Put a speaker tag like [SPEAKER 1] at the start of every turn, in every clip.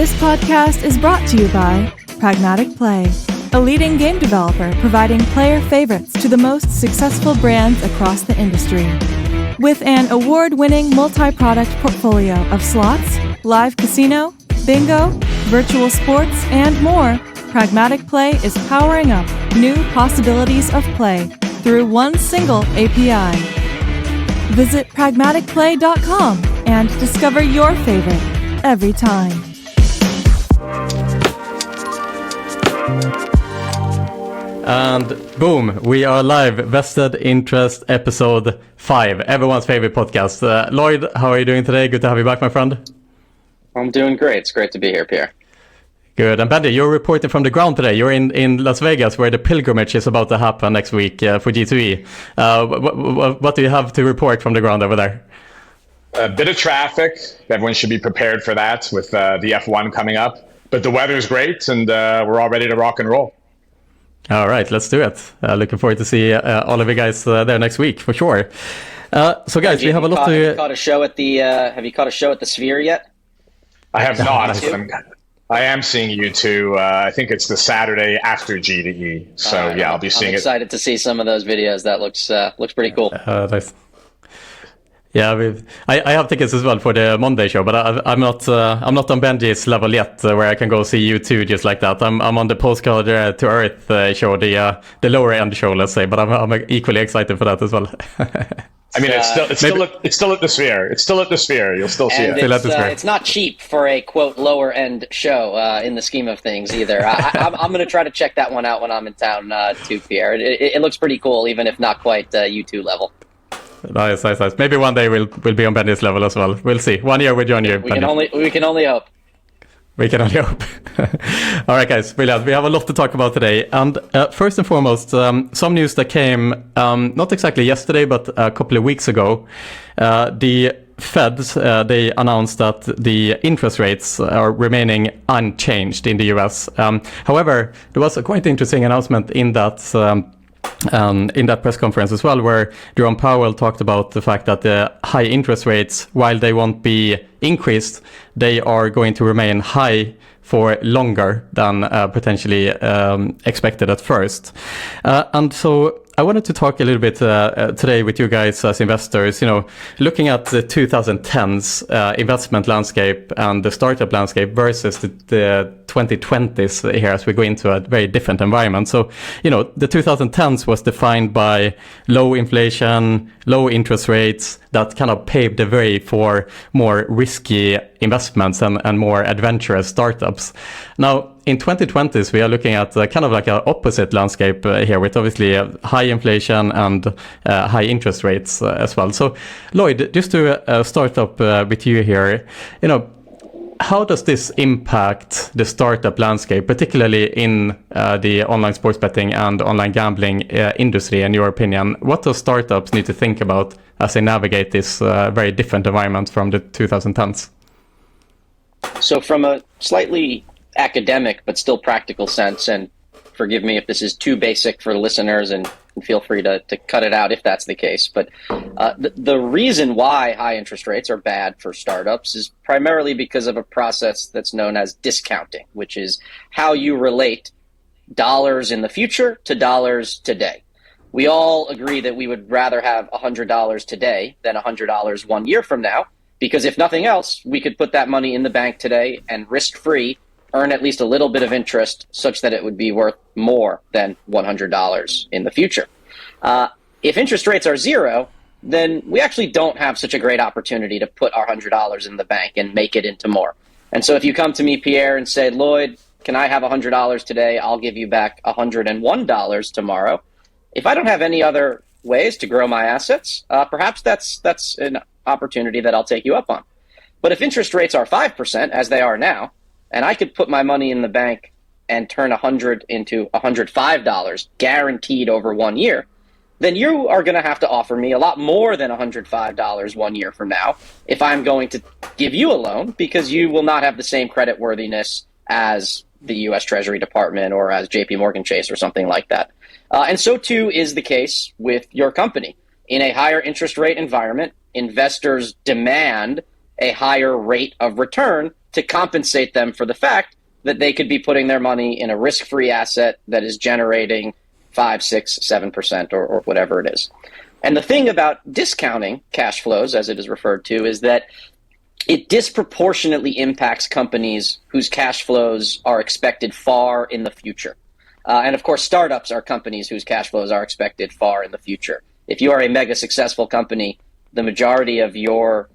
[SPEAKER 1] This podcast is brought to you by Pragmatic Play, a leading game developer providing player favorites to the most successful brands across the industry. With an award-winning multi-product portfolio of slots, live casino, bingo, virtual sports, and more, Pragmatic Play is powering up new possibilities of play through one single API. Visit pragmaticplay.com and discover your favorite every time.
[SPEAKER 2] And boom, we are live. Vested Interest episode 5, everyone's favorite podcast. Lloyd, how are you doing today? Good to have you back, my friend.
[SPEAKER 3] I'm doing great. It's great to be here, Pierre.
[SPEAKER 2] Good. And Benjie, you're reporting from the ground today. You're in Las Vegas, where the pilgrimage is about to happen next week for G2E. What do you have to report from the ground over there?
[SPEAKER 4] A bit of traffic. Everyone should be prepared for that with the F1 coming up. But the weather's great, and we're all ready to rock and roll.
[SPEAKER 2] All right, let's do it. Looking forward to see all of you guys there next week, for sure. So, guys,
[SPEAKER 3] Benjie,
[SPEAKER 2] we have a lot to...
[SPEAKER 3] Have you caught a show at the Sphere yet?
[SPEAKER 4] I have not. I am seeing you two. I think it's the Saturday after G2E. So, I'll be seeing it.
[SPEAKER 3] I'm excited to see some of those videos. That looks pretty cool.
[SPEAKER 2] Nice. Yeah, I have tickets as well for the Monday show, but I'm not on Benjie's level yet, where I can go see you two just like that. I'm on the Postcard to Earth show, the lower end show, let's say, but I'm equally excited for that as well.
[SPEAKER 4] I mean, it's still at the Sphere. It's still at the Sphere. You'll still see it.
[SPEAKER 3] It's not cheap for a quote lower end show in the scheme of things either. I'm going to try to check that one out when I'm in town too, Pierre. It looks pretty cool, even if not quite U2 level.
[SPEAKER 2] Nice. Maybe one day we'll be on Benjie's level as well. We'll see. 1 year with join you.
[SPEAKER 3] We can only hope.
[SPEAKER 2] We can only hope. All right, guys, brilliant. We have a lot to talk about today. And first and foremost, some news that came not exactly yesterday, but a couple of weeks ago. The Feds, they announced that the interest rates are remaining unchanged in the US. However, there was a quite interesting announcement in that press conference as well, where Jerome Powell talked about the fact that the high interest rates, while they won't be increased, they are going to remain high for longer than potentially expected at first. And so I wanted to talk a little bit today with you guys as investors, looking at the 2010s investment landscape and the startup landscape versus the 2020s here as we go into a very different environment. So, the 2010s was defined by low inflation, low interest rates that kind of paved the way for more risky investments and more adventurous startups. Now, in 2020s, we are looking at kind of like an opposite landscape here, with obviously high inflation and high interest rates as well. So, Lloyd, just to start up with you here, how does this impact the startup landscape, particularly in the online sports betting and online gambling industry, in your opinion? What do startups need to think about as they navigate this very different environment from the 2010s?
[SPEAKER 3] So from a slightly academic but still practical sense, and forgive me if this is too basic for listeners, and feel free to cut it out if that's the case, but the reason why high interest rates are bad for startups is primarily because of a process that's known as discounting, which is how you relate dollars in the future to dollars today. We all agree that we would rather have $100 today than $100 1 year from now, because if nothing else, we could put that money in the bank today and risk-free earn at least a little bit of interest such that it would be worth more than $100 in the future. If interest rates are zero, then we actually don't have such a great opportunity to put our $100 in the bank and make it into more. And so if you come to me, Pierre, and say, Lloyd, can I have $100 today? I'll give you back $101 tomorrow. If I don't have any other ways to grow my assets, perhaps that's an opportunity that I'll take you up on. But if interest rates are 5%, as they are now, and I could put my money in the bank and turn 100 into $105 guaranteed over 1 year, then you are going to have to offer me a lot more than $105 1 year from now if I'm going to give you a loan, because you will not have the same credit worthiness as the U.S. Treasury Department or as JP Morgan Chase or something like that. And so too is the case with your company. In a higher interest rate environment, investors demand a higher rate of return to compensate them for the fact that they could be putting their money in a risk-free asset that is generating 5, 6, 7% or whatever it is. And the thing about discounting cash flows, as it is referred to, is that it disproportionately impacts companies whose cash flows are expected far in the future. And of course, startups are companies whose cash flows are expected far in the future. If you are a mega successful company, the majority of your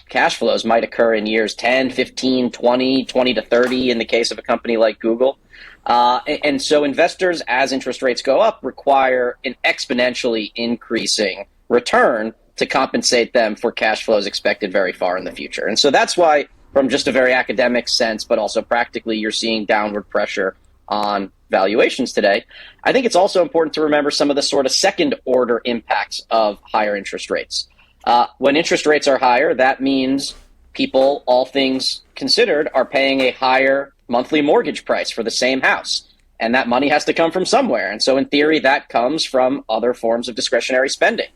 [SPEAKER 3] cash flows might occur in years 10, 15, 20, 20 to 30 in the case of a company like Google. And so investors, as interest rates go up, require an exponentially increasing return to compensate them for cash flows expected very far in the future. And so that's why, from just a very academic sense, but also practically, you're seeing downward pressure on valuations today. I think it's also important to remember some of the sort of second order impacts of higher interest rates. When interest rates are higher, that means people, all things considered, are paying a higher monthly mortgage price for the same house. And that money has to come from somewhere. And so in theory, that comes from other forms of discretionary spending.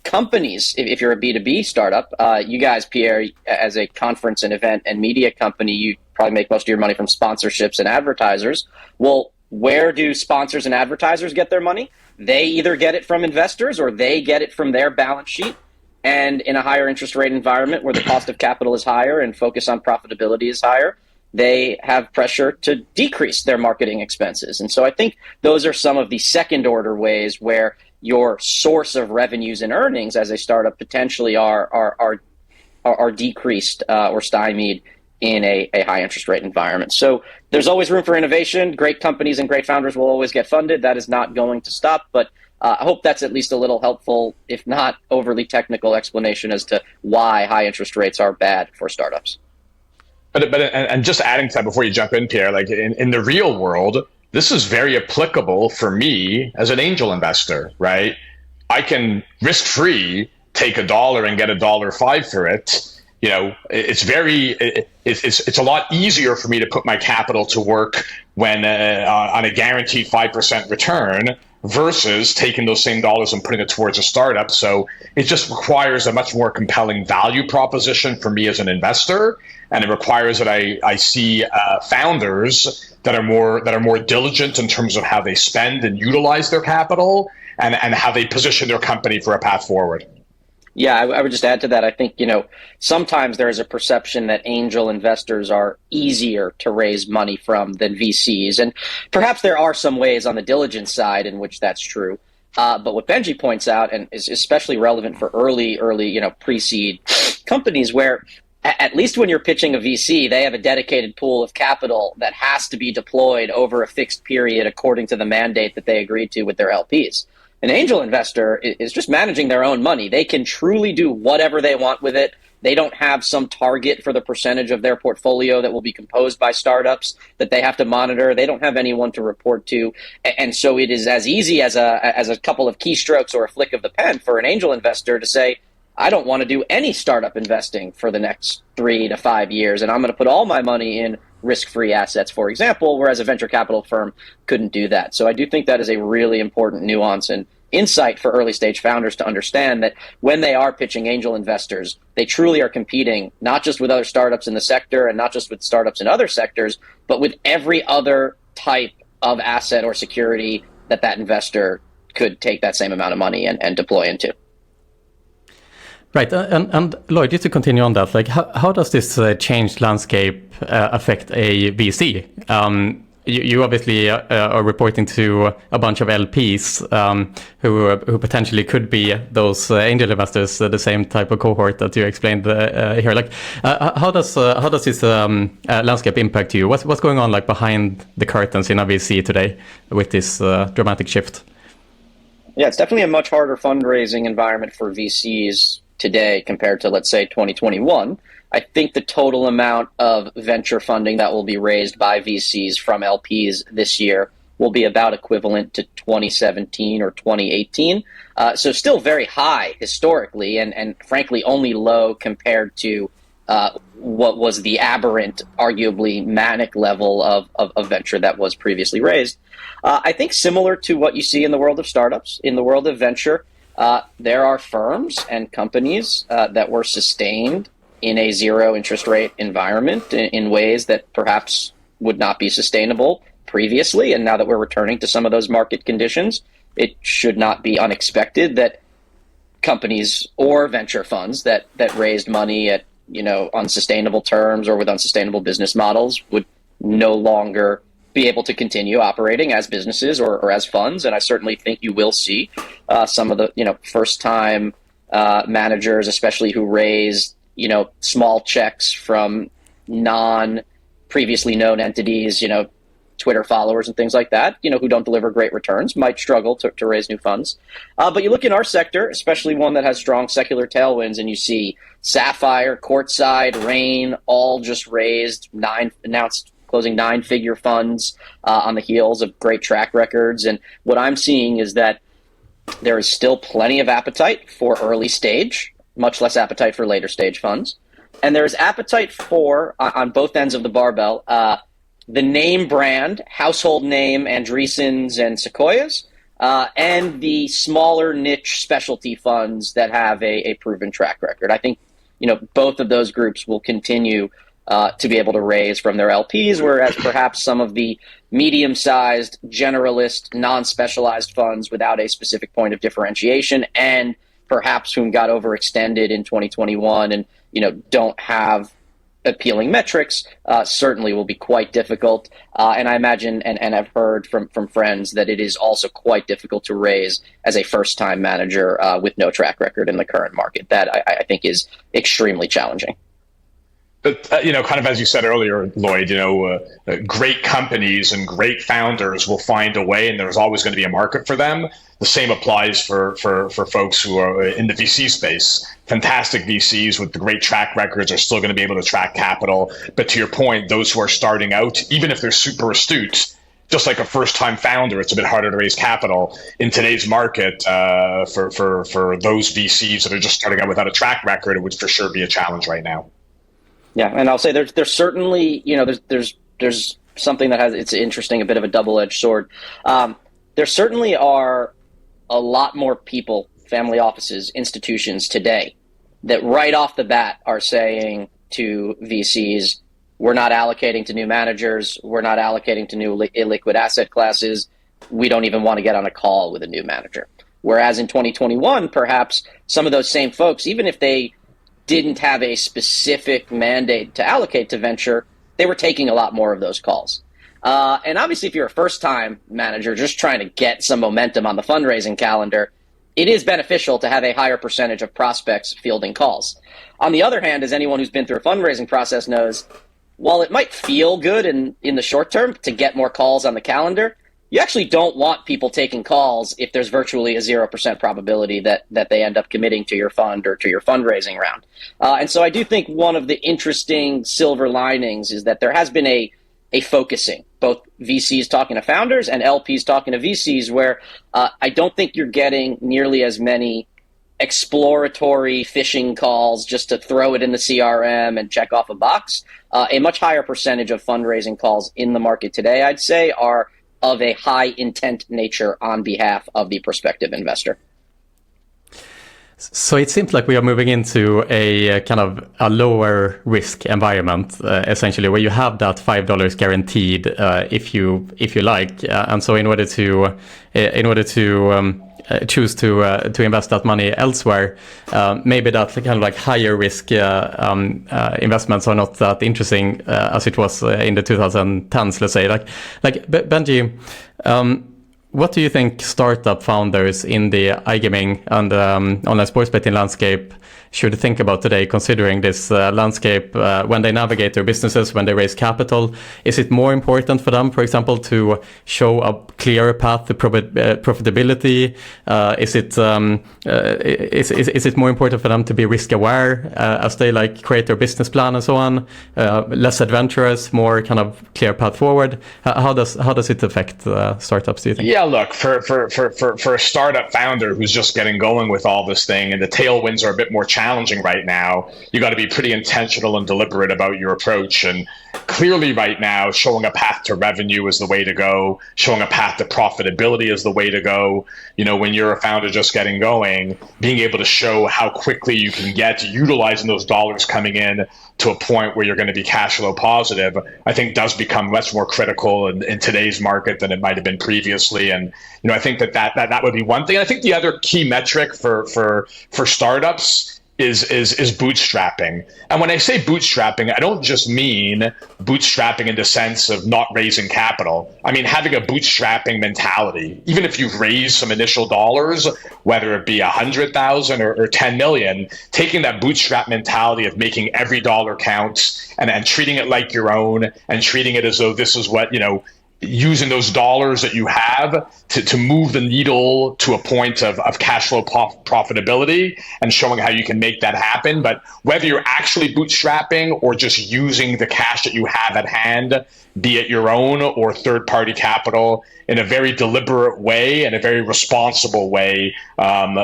[SPEAKER 3] Companies, if you're a B2B startup, you guys, Pierre, as a conference and event and media company, you probably make most of your money from sponsorships and advertisers. Well, where do sponsors and advertisers get their money? They either get it from investors or they get it from their balance sheet. And in a higher interest rate environment where the cost of capital is higher and focus on profitability is higher, they have pressure to decrease their marketing expenses. And so I think those are some of the second order ways where your source of revenues and earnings as a startup potentially are decreased or stymied in a high interest rate environment. So there's always room for innovation. Great companies and great founders will always get funded. That is not going to stop. But I hope that's at least a little helpful, if not overly technical, explanation as to why high interest rates are bad for startups.
[SPEAKER 4] But just adding to that before you jump in, Pierre, like in the real world, this is very applicable for me as an angel investor, right? I can risk-free take $1 and get $1.05 for it. You know, it's a lot easier for me to put my capital to work when on a guaranteed 5% return versus taking those same dollars and putting it towards a startup. So it just requires a much more compelling value proposition for me as an investor, and it requires that I see founders that are more diligent in terms of how they spend and utilize their capital, and how they position their company for a path forward.
[SPEAKER 3] Yeah, I would just add to that. I think, sometimes there is a perception that angel investors are easier to raise money from than VCs. And perhaps there are some ways on the diligence side in which that's true. But what Benjie points out, and is especially relevant for early, pre-seed companies, where at least when you're pitching a VC, they have a dedicated pool of capital that has to be deployed over a fixed period according to the mandate that they agreed to with their LPs. An angel investor is just managing their own money. They can truly do whatever they want with it. They don't have some target for the percentage of their portfolio that will be composed by startups that they have to monitor. They don't have anyone to report to. And so it is as easy as a couple of keystrokes or a flick of the pen for an angel investor to say, I don't want to do any startup investing for the next 3 to 5 years, and I'm going to put all my money in risk-free assets, for example, whereas a venture capital firm couldn't do that. So I do think that is a really important nuance and insight for early-stage founders to understand that when they are pitching angel investors, they truly are competing not just with other startups in the sector and not just with startups in other sectors, but with every other type of asset or security that investor could take that same amount of money and deploy into.
[SPEAKER 2] Right, and Lloyd, just to continue on that, like how does this changed landscape affect a VC? You obviously are reporting to a bunch of LPs who potentially could be those angel investors, the same type of cohort that you explained here. Like, how does this landscape impact you? What's going on like behind the curtains in a VC today with this dramatic shift?
[SPEAKER 3] Yeah, it's definitely a much harder fundraising environment for VCs today compared to, let's say, 2021. I think the total amount of venture funding that will be raised by VCs from LPs this year will be about equivalent to 2017 or 2018. So still very high historically, and frankly only low compared to what was the aberrant, arguably manic level of venture that was previously raised. I think similar to what you see in the world of startups, in the world of venture, there are firms and companies that were sustained, 3 to 5 years ago, that are in a zero interest rate environment in ways that perhaps would not be sustainable previously. And now that we're returning to some of those market conditions, it should not be unexpected that companies or venture funds that raised money at unsustainable terms or with unsustainable business models would no longer be able to continue operating as businesses or as funds. And I certainly think you will see some of the first-time managers, especially who raise small checks from non-previously known entities, Twitter followers and things like that, who don't deliver great returns, might struggle to raise new funds. But you look in our sector, especially one that has strong secular tailwinds, and you see Sapphire, Courtside, Rain, all just raised announced closing 9-figure funds on the heels of great track records. And what I'm seeing is that there is still plenty of appetite for early stage, much less appetite for later stage funds. And there is appetite for, on both ends of the barbell, the name brand, household name Andreessens and Sequoias, and the smaller niche specialty funds that have a proven track record. I think both of those groups will continue to be able to raise from their LPs, whereas perhaps some of the medium-sized, generalist, non-specialized funds without a specific point of differentiation and perhaps whom got overextended in 2021 and don't have appealing metrics certainly will be quite difficult. And I imagine and I've heard from friends that it is also quite difficult to raise as a first-time manager with no track record in the current market. That I think is extremely challenging.
[SPEAKER 4] But, kind of as you said earlier, Lloyd, great companies and great founders will find a way, and there's always going to be a market for them. The same applies for folks who are in the VC space. Fantastic VCs with the great track records are still going to be able to attract capital. But to your point, those who are starting out, even if they're super astute, just like a first-time founder, it's a bit harder to raise capital in today's market for those VCs that are just starting out without a track record. It would for sure be a challenge right now.
[SPEAKER 3] Yeah, and I'll say there's certainly, there's something that has, it's interesting, a bit of a double-edged sword. There certainly are a lot more people, family offices, institutions today that right off the bat are saying to VCs, we're not allocating to new managers, we're not allocating to new illiquid asset classes, we don't even want to get on a call with a new manager. Whereas in 2021, perhaps some of those same folks, even if they didn't have a specific mandate to allocate to venture, they were taking a lot more of those calls. And obviously, if you're a first-time manager just trying to get some momentum on the fundraising calendar, it is beneficial to have a higher percentage of prospects fielding calls. On the other hand, as anyone who's been through a fundraising process knows, while it might feel good in the short term to get more calls on the calendar, you actually don't want people taking calls if there's virtually a 0% probability that they end up committing to your fund or to your fundraising round. And so I do think one of the interesting silver linings is that there has been a focusing, both VCs talking to founders and LPs talking to VCs, where I don't think you're getting nearly as many exploratory phishing calls just to throw it in the CRM and check off a box. A much higher percentage of fundraising calls in the market today, I'd say, are of a high intent nature on behalf of the prospective investor.
[SPEAKER 2] So it seems like we are moving into a kind of a lower risk environment, essentially, where you have that $5 guaranteed if you like, and so in order to choose to invest that money elsewhere, maybe that kind of like higher risk investments are not that interesting as it was in the 2010s, let's say. Like Benjie, what do you think startup founders in the iGaming and online sports betting landscape should think about today, considering this landscape when they navigate their businesses, when they raise capital? Is it more important for them, for example, to show a clearer path to profitability? Is it more important for them to be risk aware as they create their business plan and so on? Less adventurous, more kind of clear path forward. How does it affect startups, do you think?
[SPEAKER 4] Yeah, look, for a startup founder who's just getting going with all this thing, and the tailwinds are a bit more challenging right now, you got to be pretty intentional and deliberate about your approach. And clearly right now, showing a path to revenue is the way to go. Showing a path to profitability is the way to go. When you're a founder just getting going, being able to show how quickly you can get to utilizing those dollars coming in to a point where you're going to be cash flow positive, I think does become much more critical in today's market than it might have been previously. And I think that would be one thing. I think the other key metric for startups is bootstrapping. And when I say bootstrapping, I don't just mean bootstrapping in the sense of not raising capital. I mean having a bootstrapping mentality. Even if you've raised some initial dollars, whether it be 100,000 or 10 million, taking that bootstrap mentality of making every dollar count and treating it like your own, and treating it as though this is what, using those dollars that you have to move the needle to a point of cash flow profitability, and showing how you can make that happen. But whether you're actually bootstrapping or just using the cash that you have at hand, be it your own or third-party capital, in a very deliberate way and a very responsible way,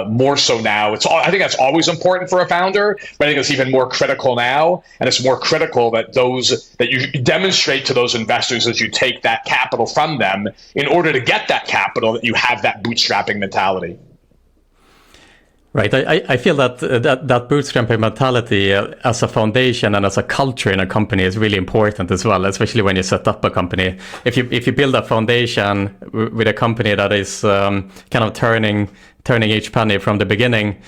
[SPEAKER 4] more so now. I think that's always important for a founder, but I think it's even more critical now. And it's more critical that you demonstrate to those investors as you take that capital from them, in order to get that capital, that you have that bootstrapping mentality.
[SPEAKER 2] Right. I feel that bootstrapping mentality as a foundation and as a culture in a company is really important as well, especially when you set up a company. If you build a foundation with a company that is kind of turning each penny from the beginning,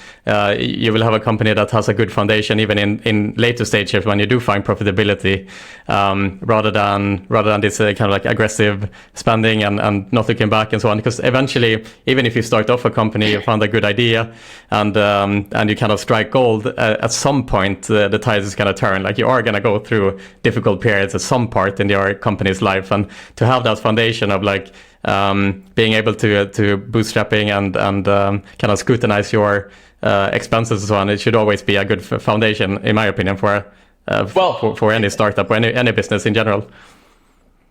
[SPEAKER 2] you will have a company that has a good foundation even in later stages when you do find profitability, rather than this kind of like aggressive spending and not looking back and so on. Because eventually, even if you start off a company, you found a good idea and you kind of strike gold, at some point the tide is going to turn. Like, you are going to go through difficult periods at some part in your company's life, and to have that foundation of like being able to bootstrapping and kind of scrutinize your expenses and so on, it should always be a good foundation, in my opinion, for any startup or any business in general.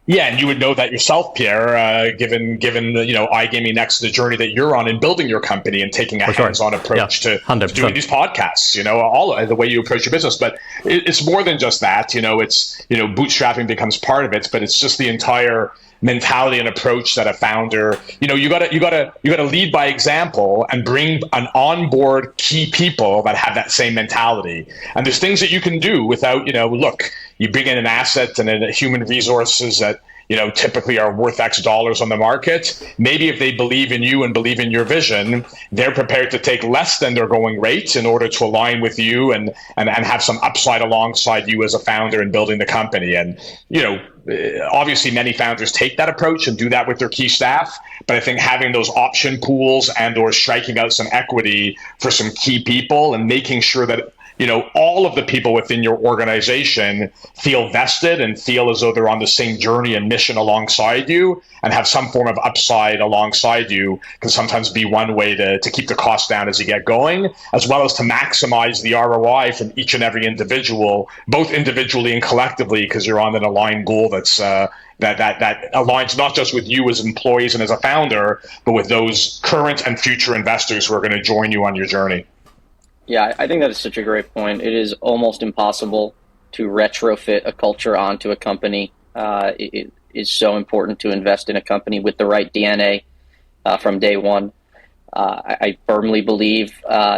[SPEAKER 4] Yeah, and you would know that yourself, Pierre, given iGaming Next, the journey that you're on in building your company and taking a hands-on approach to doing these podcasts, all the way you approach your business. But it's more than just that. It's bootstrapping becomes part of it, but it's just the entire mentality and approach that a founder, you gotta lead by example and bring onboard key people that have that same mentality. And there's things that you can do without, look, you bring in an asset and a human resources that typically are worth X dollars on the market. Maybe if they believe in you and believe in your vision, they're prepared to take less than their going rate in order to align with you and have some upside alongside you as a founder in building the company. And, obviously many founders take that approach and do that with their key staff. But I think having those option pools and or striking out some equity for some key people and making sure that all of the people within your organization feel vested and feel as though they're on the same journey and mission alongside you, and have some form of upside alongside you, can sometimes be one way to keep the cost down as you get going, as well as to maximize the ROI from each and every individual, both individually and collectively, because you're on an aligned goal that's that aligns not just with you as employees and as a founder, but with those current and future investors who are going to join you on your journey.
[SPEAKER 3] Yeah, I think that is such a great point. It is almost impossible to retrofit a culture onto a company. It is so important to invest in a company with the right DNA from day one. I firmly believe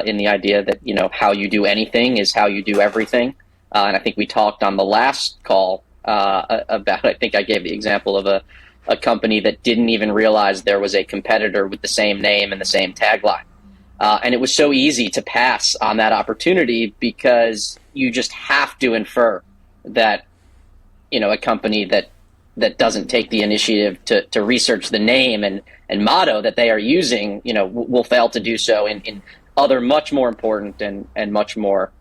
[SPEAKER 3] in the idea that, how you do anything is how you do everything. And I think we talked on the last call about, I think I gave the example of a company that didn't even realize there was a competitor with the same name and the same tagline. And it was so easy to pass on that opportunity because you just have to infer that, a company that doesn't take the initiative to research the name and motto that they are using, will fail to do so in other much more important and much more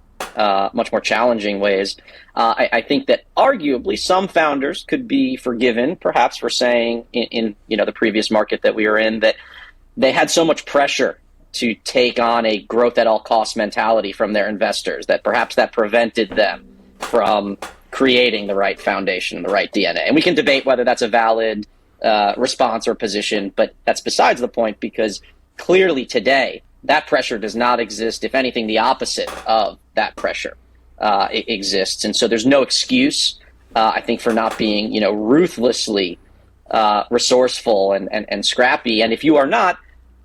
[SPEAKER 3] challenging ways. I think that arguably some founders could be forgiven, perhaps, for saying in the previous market that we were in, that they had so much pressure to take on a growth at all costs mentality from their investors that perhaps that prevented them from creating the right foundation, the right DNA. And we can debate whether that's a valid response or position, but that's besides the point, because clearly today that pressure does not exist. If anything, the opposite of that pressure exists. And so there's no excuse I think for not being, ruthlessly resourceful and scrappy. And if you are not,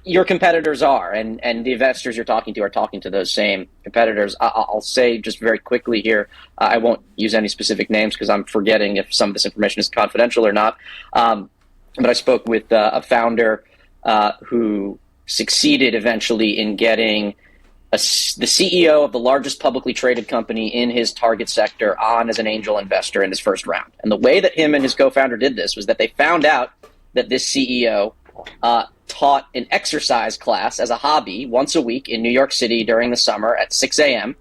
[SPEAKER 3] your competitors are, and the investors you're talking to are talking to those same competitors. I'll say just very quickly here, I won't use any specific names because I'm forgetting if some of this information is confidential or not. But I spoke with a founder who succeeded eventually in getting the CEO of the largest publicly traded company in his target sector on as an angel investor in his first round. And the way that him and his co-founder did this was that they found out that this CEO taught an exercise class as a hobby once a week in New York City during the summer at 6 a.m.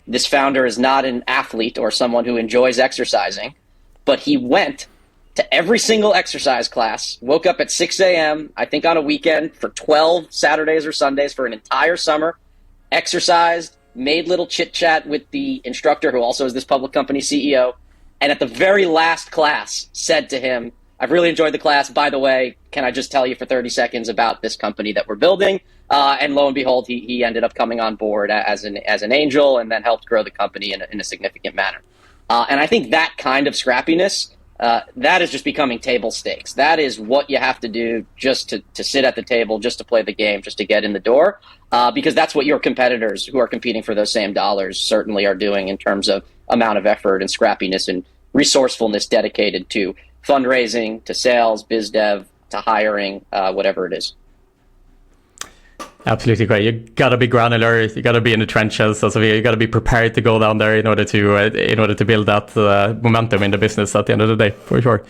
[SPEAKER 3] This founder is not an athlete or someone who enjoys exercising, but he went to every single exercise class, woke up at 6 a.m., I think on a weekend, for 12 Saturdays or Sundays for an entire summer, exercised, made little chit-chat with the instructor, who also is this public company CEO, and at the very last class said to him, I've really enjoyed the class. By the way, can I just tell you for 30 seconds about this company that we're building? And lo and behold, he ended up coming on board as an angel and then helped grow the company in a significant manner. And I think that kind of scrappiness, that is just becoming table stakes. That is what you have to do just to sit at the table, just to play the game, just to get in the door, because that's what your competitors who are competing for those same dollars certainly are doing in terms of amount of effort and scrappiness and resourcefulness dedicated to fundraising, to sales, biz dev, to hiring, whatever it is.
[SPEAKER 2] Absolutely great. You gotta be granular. You gotta be in the trenches. Also, you gotta be prepared to go down there in order to build that momentum in the business at the end of the day, for sure.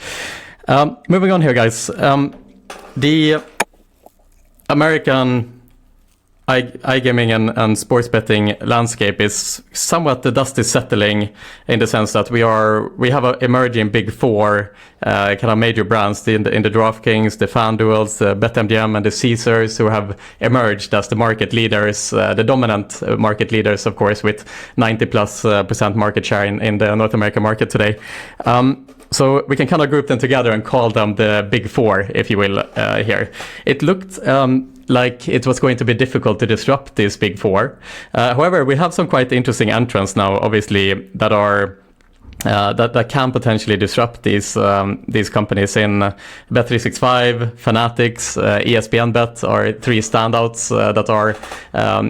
[SPEAKER 2] Moving on here, guys. The American iGaming and sports betting landscape is somewhat the dust is settling, in the sense that we have an emerging Big-4 kind of major brands in the DraftKings, the FanDuels, the BetMGM, and the Caesars, who have emerged as the market leaders, the dominant market leaders, of course, with 90+% market share in the North American market today. So we can kind of group them together and call them the Big-4, if you will, here. It looked like it was going to be difficult to disrupt this Big-4. However, we have some quite interesting entrants now, obviously, that are that can potentially disrupt these companies. In Bet365, Fanatics, ESPN Bet are three standouts that are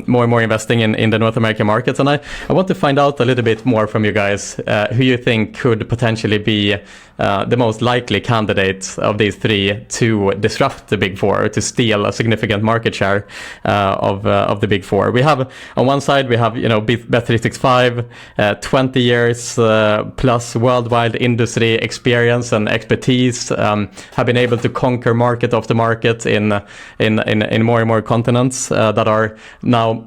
[SPEAKER 2] more and more investing in the North American markets. And I want to find out a little bit more from you guys who you think could potentially be the most likely candidate of these three to disrupt the Big-4, to steal a significant market share of the Big-4. We have on one side Bet365, 20 years plus worldwide industry experience and expertise, have been able to conquer market after market in more and more continents that are now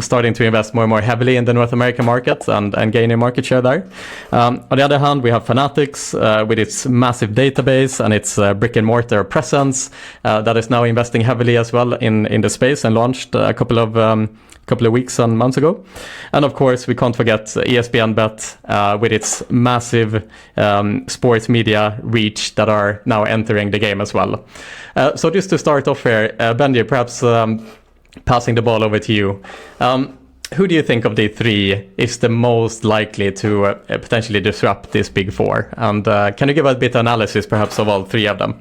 [SPEAKER 2] starting to invest more and more heavily in the North American market and gaining market share there. On the other hand, we have Fanatics with its massive database and its brick and mortar presence that is now investing heavily as well in the space, and launched a couple of weeks and months ago. And of course, we can't forget ESPN Bet with its massive sports media reach that are now entering the game as well. So just to start off here, Benjie, perhaps passing the ball over to you. Who do you think of the three is the most likely to potentially disrupt this Big-4? And can you give a bit of analysis perhaps of all three of them?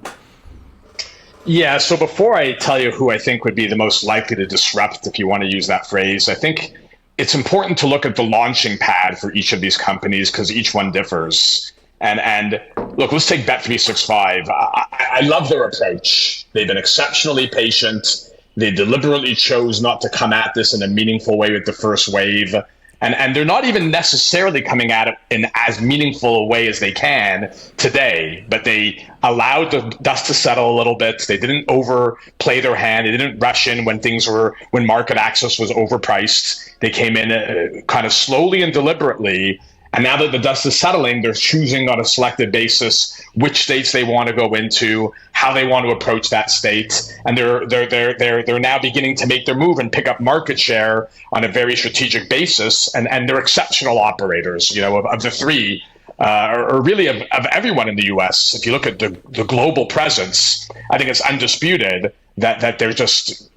[SPEAKER 4] Yeah, so before I tell you who I think would be the most likely to disrupt, if you want to use that phrase, I think it's important to look at the launching pad for each of these companies, because each one differs. And look, let's take Bet365. I love their approach. They've been exceptionally patient. They deliberately chose not to come at this in a meaningful way with the first wave. And they're not even necessarily coming at it in as meaningful a way as they can today, but they allowed the dust to settle a little bit. They didn't overplay their hand. They didn't rush in when market access was overpriced. They came in kind of slowly and deliberately. And now that the dust is settling, they're choosing on a selected basis which states they want to go into, how they want to approach that state, and they're now beginning to make their move and pick up market share on a very strategic basis. And they're exceptional operators, of the three, or really of everyone in the U.S. If you look at the global presence, I think it's undisputed that they're just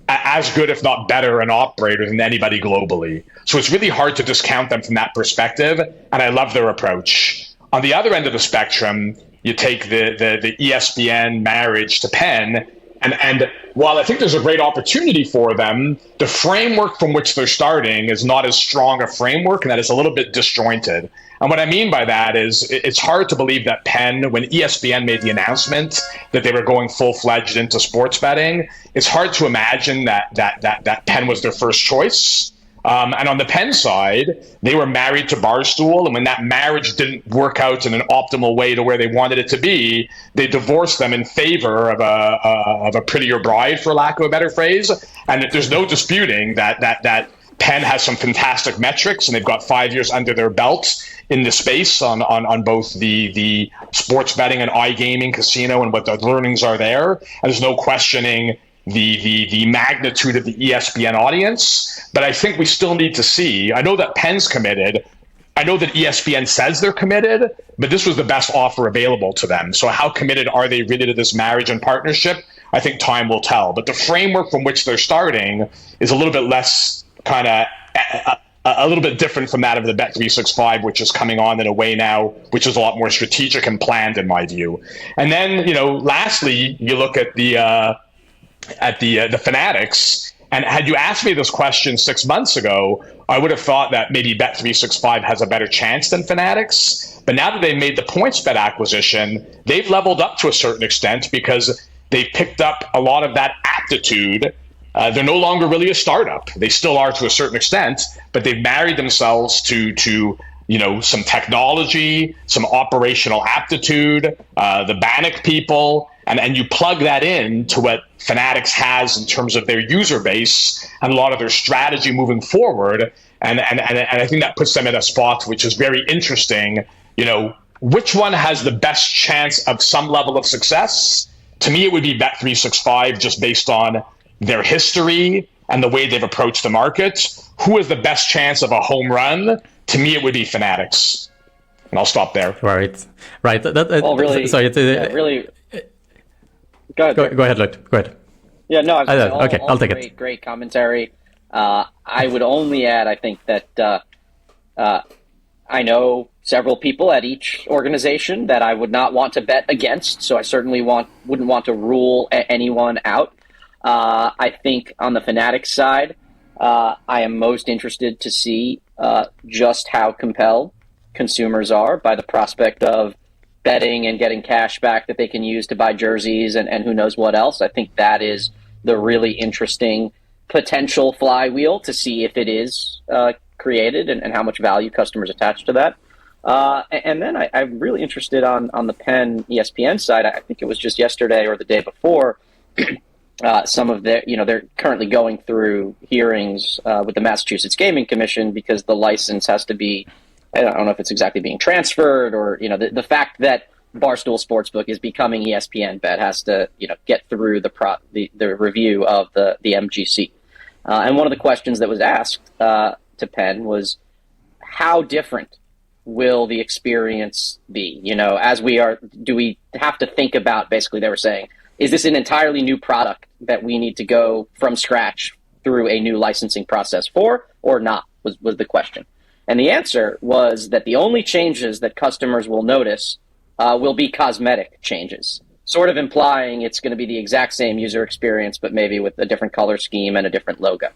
[SPEAKER 4] as good, if not better, an operator than anybody globally. So it's really hard to discount them from that perspective, and I love their approach. On the other end of the spectrum, you take the ESPN marriage to Penn, and while I think there's a great opportunity for them, the framework from which they're starting is not as strong a framework, and that is a little bit disjointed. And what I mean by that is it's hard to believe that Penn, when ESPN made the announcement that they were going full-fledged into sports betting, it's hard to imagine that Penn was their first choice. And on the Penn side, they were married to Barstool, and when that marriage didn't work out in an optimal way to where they wanted it to be, they divorced them in favor of a prettier bride, for lack of a better phrase. And there's no disputing that Penn has some fantastic metrics, and they've got 5 years under their belt in the space on both the sports betting and iGaming casino and what the learnings are there. And there's no questioning the magnitude of the ESPN audience, but I think we still need to see. I know that Penn's committed. I know that ESPN says they're committed, but this was the best offer available to them. So how committed are they really to this marriage and partnership? I think time will tell. But the framework from which they're starting is a little bit less kind of a little bit different from that of the Bet365, which is coming on in a way now, which is a lot more strategic and planned in my view. And then, lastly, you look at the Fanatics, and had you asked me this question 6 months ago, I would have thought that maybe Bet365 has a better chance than Fanatics. But now that they've made the PointsBet acquisition, they've leveled up to a certain extent because they've picked up a lot of that aptitude. They're no longer really a startup. They still are to a certain extent, but they've married themselves to some technology, some operational aptitude, the Bannock people, and you plug that in to what Fanatics has in terms of their user base and a lot of their strategy moving forward. And I think that puts them in a spot which is very interesting. Which one has the best chance of some level of success? To me, it would be Bet365 just based on their history and the way they've approached the market. Who has the best chance of a home run? To me, it would be Fanatics. And I'll stop there.
[SPEAKER 2] Right.
[SPEAKER 3] Really.
[SPEAKER 2] Sorry.
[SPEAKER 3] Really. Go
[SPEAKER 2] ahead, Lloyd. Go ahead.
[SPEAKER 3] Yeah, no,
[SPEAKER 2] okay, I'll take it.
[SPEAKER 3] Great commentary. I would only add, I think that I know several people at each organization that I would not want to bet against, so I certainly wouldn't want to rule anyone out. I think on the Fanatics side, I am most interested to see just how compelled consumers are by the prospect of betting and getting cash back that they can use to buy jerseys and who knows what else. I think that is the really interesting potential flywheel to see if it is created and how much value customers attach to that. And then I'm really interested on the Penn ESPN side. I think it was just yesterday or the day before. Some of their, they're currently going through hearings with the Massachusetts Gaming Commission because the license has to be, I don't know if it's exactly being transferred or, the fact that Barstool Sportsbook is becoming ESPN Bet has to, get through the review of the MGC. And one of the questions that was asked to Penn was, how different will the experience be? Do we have to think about, basically they were saying, is this an entirely new product that we need to go from scratch through a new licensing process for, or not, was the question. And the answer was that the only changes that customers will notice will be cosmetic changes, sort of implying it's going to be the exact same user experience, but maybe with a different color scheme and a different logo.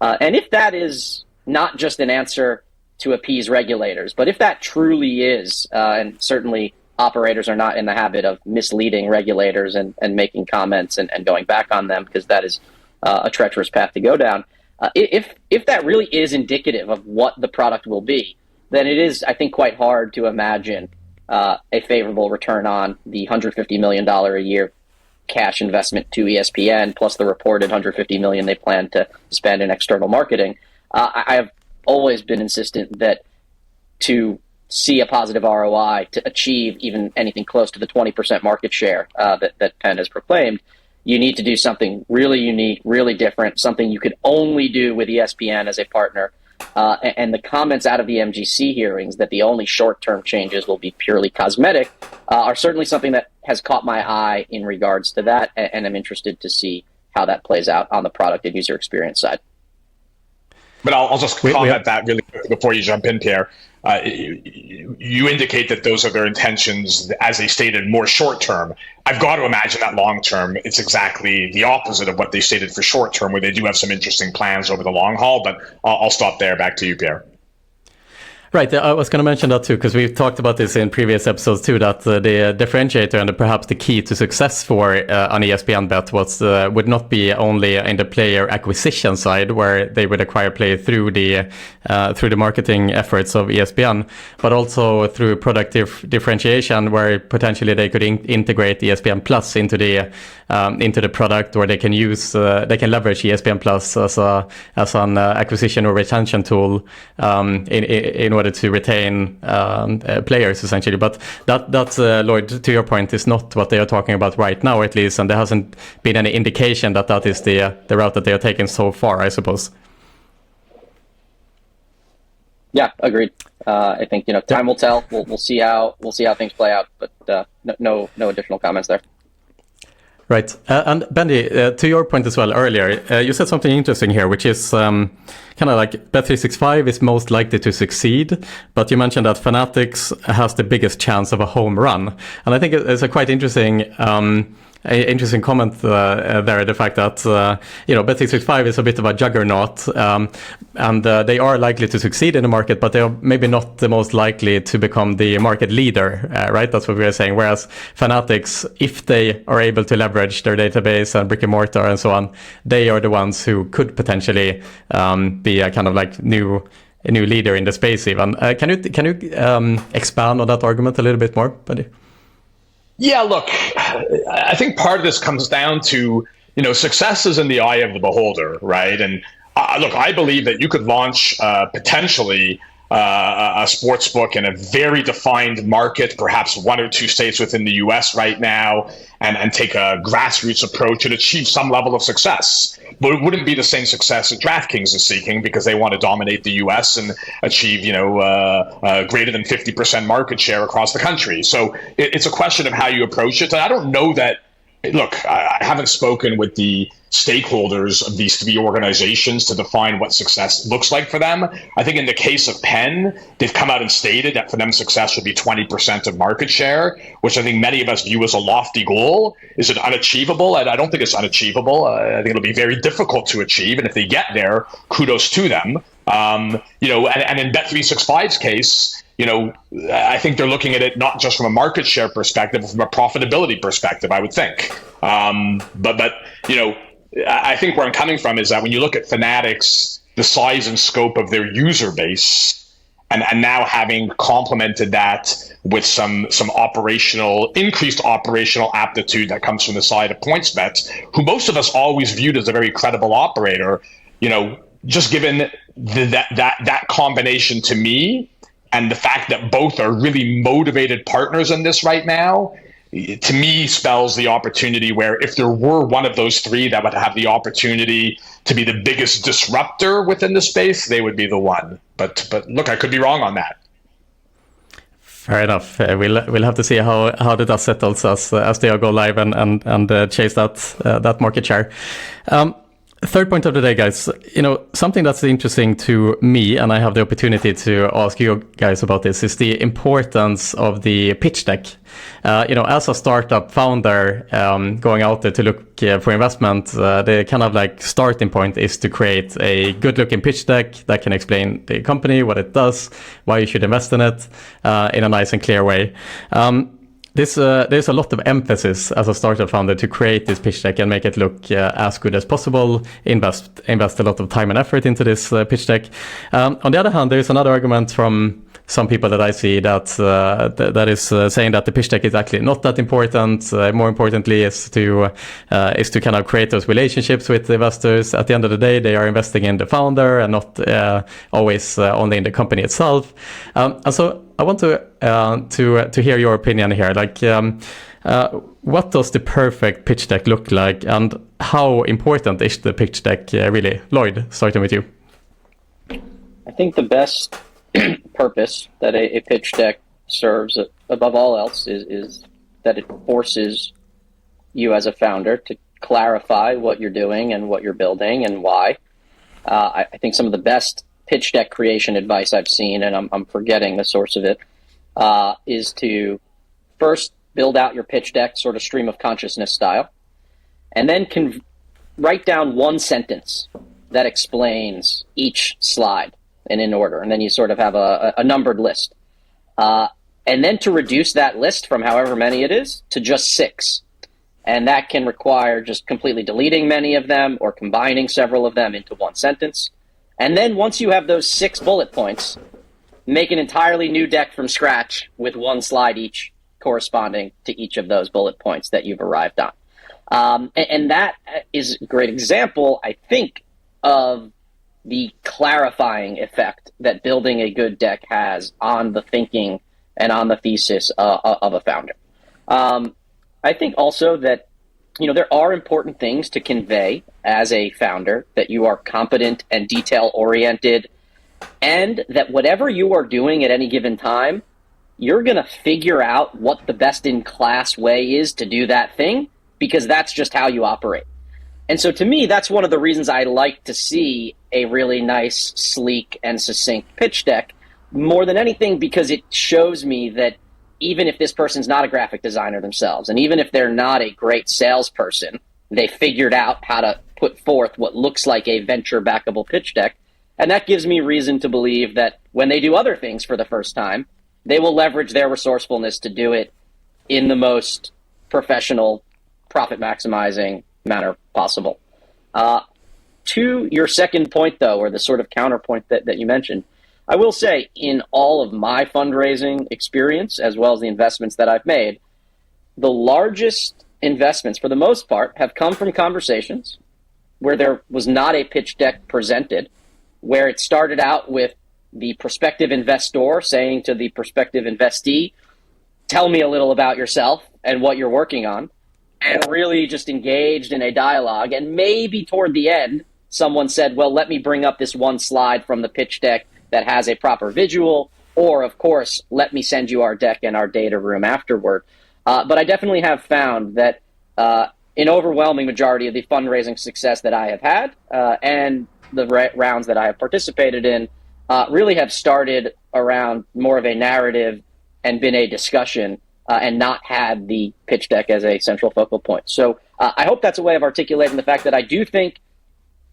[SPEAKER 3] And if that is not just an answer to appease regulators, but if that truly is, and certainly operators are not in the habit of misleading regulators and making comments and going back on them, because that is a treacherous path to go down. If that really is indicative of what the product will be, then it is, I think, quite hard to imagine a favorable return on the $150 million a year cash investment to ESPN, plus the reported $150 million they plan to spend in external marketing. I have always been insistent that to see a positive ROI, to achieve even anything close to the 20% market share that Penn has proclaimed, you need to do something really unique, really different, something you could only do with ESPN as a partner. And the comments out of the MGC hearings that the only short-term changes will be purely cosmetic are certainly something that has caught my eye in regards to that, and I'm interested to see how that plays out on the product and user experience side.
[SPEAKER 4] But I'll just comment that really quickly before you jump in, Pierre. You indicate that those are their intentions, as they stated, more short term. I've got to imagine that long term, it's exactly the opposite of what they stated for short term, where they do have some interesting plans over the long haul. But I'll stop there. Back to you, Pierre.
[SPEAKER 2] Right, I was going to mention that too, because we've talked about this in previous episodes too, that the differentiator and perhaps the key to success for an ESPN bet would not be only in the player acquisition side, where they would acquire player through the marketing efforts of ESPN, but also through product differentiation, where potentially they could integrate ESPN Plus into the product, or they can leverage ESPN Plus as an acquisition or retention tool in order to retain players, essentially. But that's Lloyd, to your point, is not what they are talking about right now, at least, and there hasn't been any indication that is the route that they are taking so far, I suppose.
[SPEAKER 3] Yeah, agreed. I think time will tell. We'll see how things play out, but no additional comments there.
[SPEAKER 2] Right. And Benjie, to your point as well earlier, you said something interesting here, which is kind of like Bet365 is most likely to succeed, but you mentioned that Fanatics has the biggest chance of a home run. And I think it's a quite interesting comment there, the fact that Bet365 is a bit of a juggernaut, and they are likely to succeed in the market, but they are maybe not the most likely to become the market leader, right? That's what we are saying. Whereas Fanatics, if they are able to leverage their database and brick and mortar and so on, they are the ones who could potentially be a kind of like a new leader in the space even. Can you expand on that argument a little bit more, Benjie?
[SPEAKER 4] Yeah, look, I think part of this comes down to, success is in the eye of the beholder, right? And look, I believe that you could launch potentially a sports book in a very defined market, perhaps one or two states within the US right now, and take a grassroots approach and achieve some level of success. But it wouldn't be the same success that DraftKings is seeking, because they want to dominate the US and achieve, greater than 50% market share across the country. So it's a question of how you approach it. And I don't know that. Look, I haven't spoken with the stakeholders of these three organizations to define what success looks like for them. I think in the case of Penn, they've come out and stated that for them success should be 20% of market share, which I think many of us view as a lofty goal. Is it unachievable? I don't think it's unachievable. I think it'll be very difficult to achieve. And if they get there, kudos to them. And in Bet365's case, I think they're looking at it not just from a market share perspective, but from a profitability perspective, I would think. But I think where I'm coming from is that when you look at Fanatics, the size and scope of their user base, and now having complemented that with some increased operational aptitude that comes from the side of PointsBet, who most of us always viewed as a very credible operator, just given that combination to me, and the fact that both are really motivated partners in this right now, to me spells the opportunity where if there were one of those three that would have the opportunity to be the biggest disruptor within the space, they would be the one. But look, I could be wrong on that.
[SPEAKER 2] Fair enough. We'll have to see how the dust settles as they all go live and chase that market share. Third point of the day, guys, something that's interesting to me, and I have the opportunity to ask you guys about this, is the importance of the pitch deck. As a startup founder, going out there to look for investment, the kind of like starting point is to create a good looking pitch deck that can explain the company, what it does, why you should invest in it, in a nice and clear way. There's a lot of emphasis as a startup founder to create this pitch deck and make it look as good as possible, invest a lot of time and effort into this pitch deck. On the other hand, there's another argument from some people that I see that is saying that the pitch deck is actually not that important. More importantly, is to kind of create those relationships with the investors. At the end of the day, they are investing in the founder and not always only in the company itself. And so I want to hear your opinion here. Like, what does the perfect pitch deck look like, and how important is the pitch deck really? Lloyd, starting with you.
[SPEAKER 3] I think the best purpose that a pitch deck serves above all else is that it forces you as a founder to clarify what you're doing and what you're building and why. I think some of the best pitch deck creation advice I've seen, and I'm forgetting the source of it, is to first build out your pitch deck sort of stream of consciousness style, and then write down one sentence that explains each slide and in order. And then you sort of have a numbered list. And then to reduce that list from however many it is to just 6. And that can require just completely deleting many of them or combining several of them into one sentence. And then once you have those 6 bullet points, make an entirely new deck from scratch with one slide each corresponding to each of those bullet points that you've arrived on. And that is a great example, I think, of the clarifying effect that building a good deck has on the thinking and on the thesis of a founder. I think also that, there are important things to convey as a founder, that you are competent and detail-oriented, and that whatever you are doing at any given time, you're going to figure out what the best-in-class way is to do that thing, because that's just how you operate. And so to me, that's one of the reasons I like to see a really nice, sleek, and succinct pitch deck, more than anything, because it shows me that even if this person's not a graphic designer themselves, and even if they're not a great salesperson, they figured out how to put forth what looks like a venture-backable pitch deck. And that gives me reason to believe that when they do other things for the first time, they will leverage their resourcefulness to do it in the most professional, profit-maximizing manner possible. To your second point, though, or the sort of counterpoint that you mentioned, I will say in all of my fundraising experience, as well as the investments that I've made, the largest investments, for the most part, have come from conversations where there was not a pitch deck presented, where it started out with the prospective investor saying to the prospective investee, tell me a little about yourself and what you're working on, and really just engaged in a dialogue. And maybe toward the end, someone said, well, let me bring up this one slide from the pitch deck that has a proper visual, or, of course, let me send you our deck and our data room afterward. But I definitely have found that an overwhelming majority of the fundraising success that I have had and the rounds that I have participated in really have started around more of a narrative and been a discussion and not had the pitch deck as a central focal point. So I hope that's a way of articulating the fact that I do think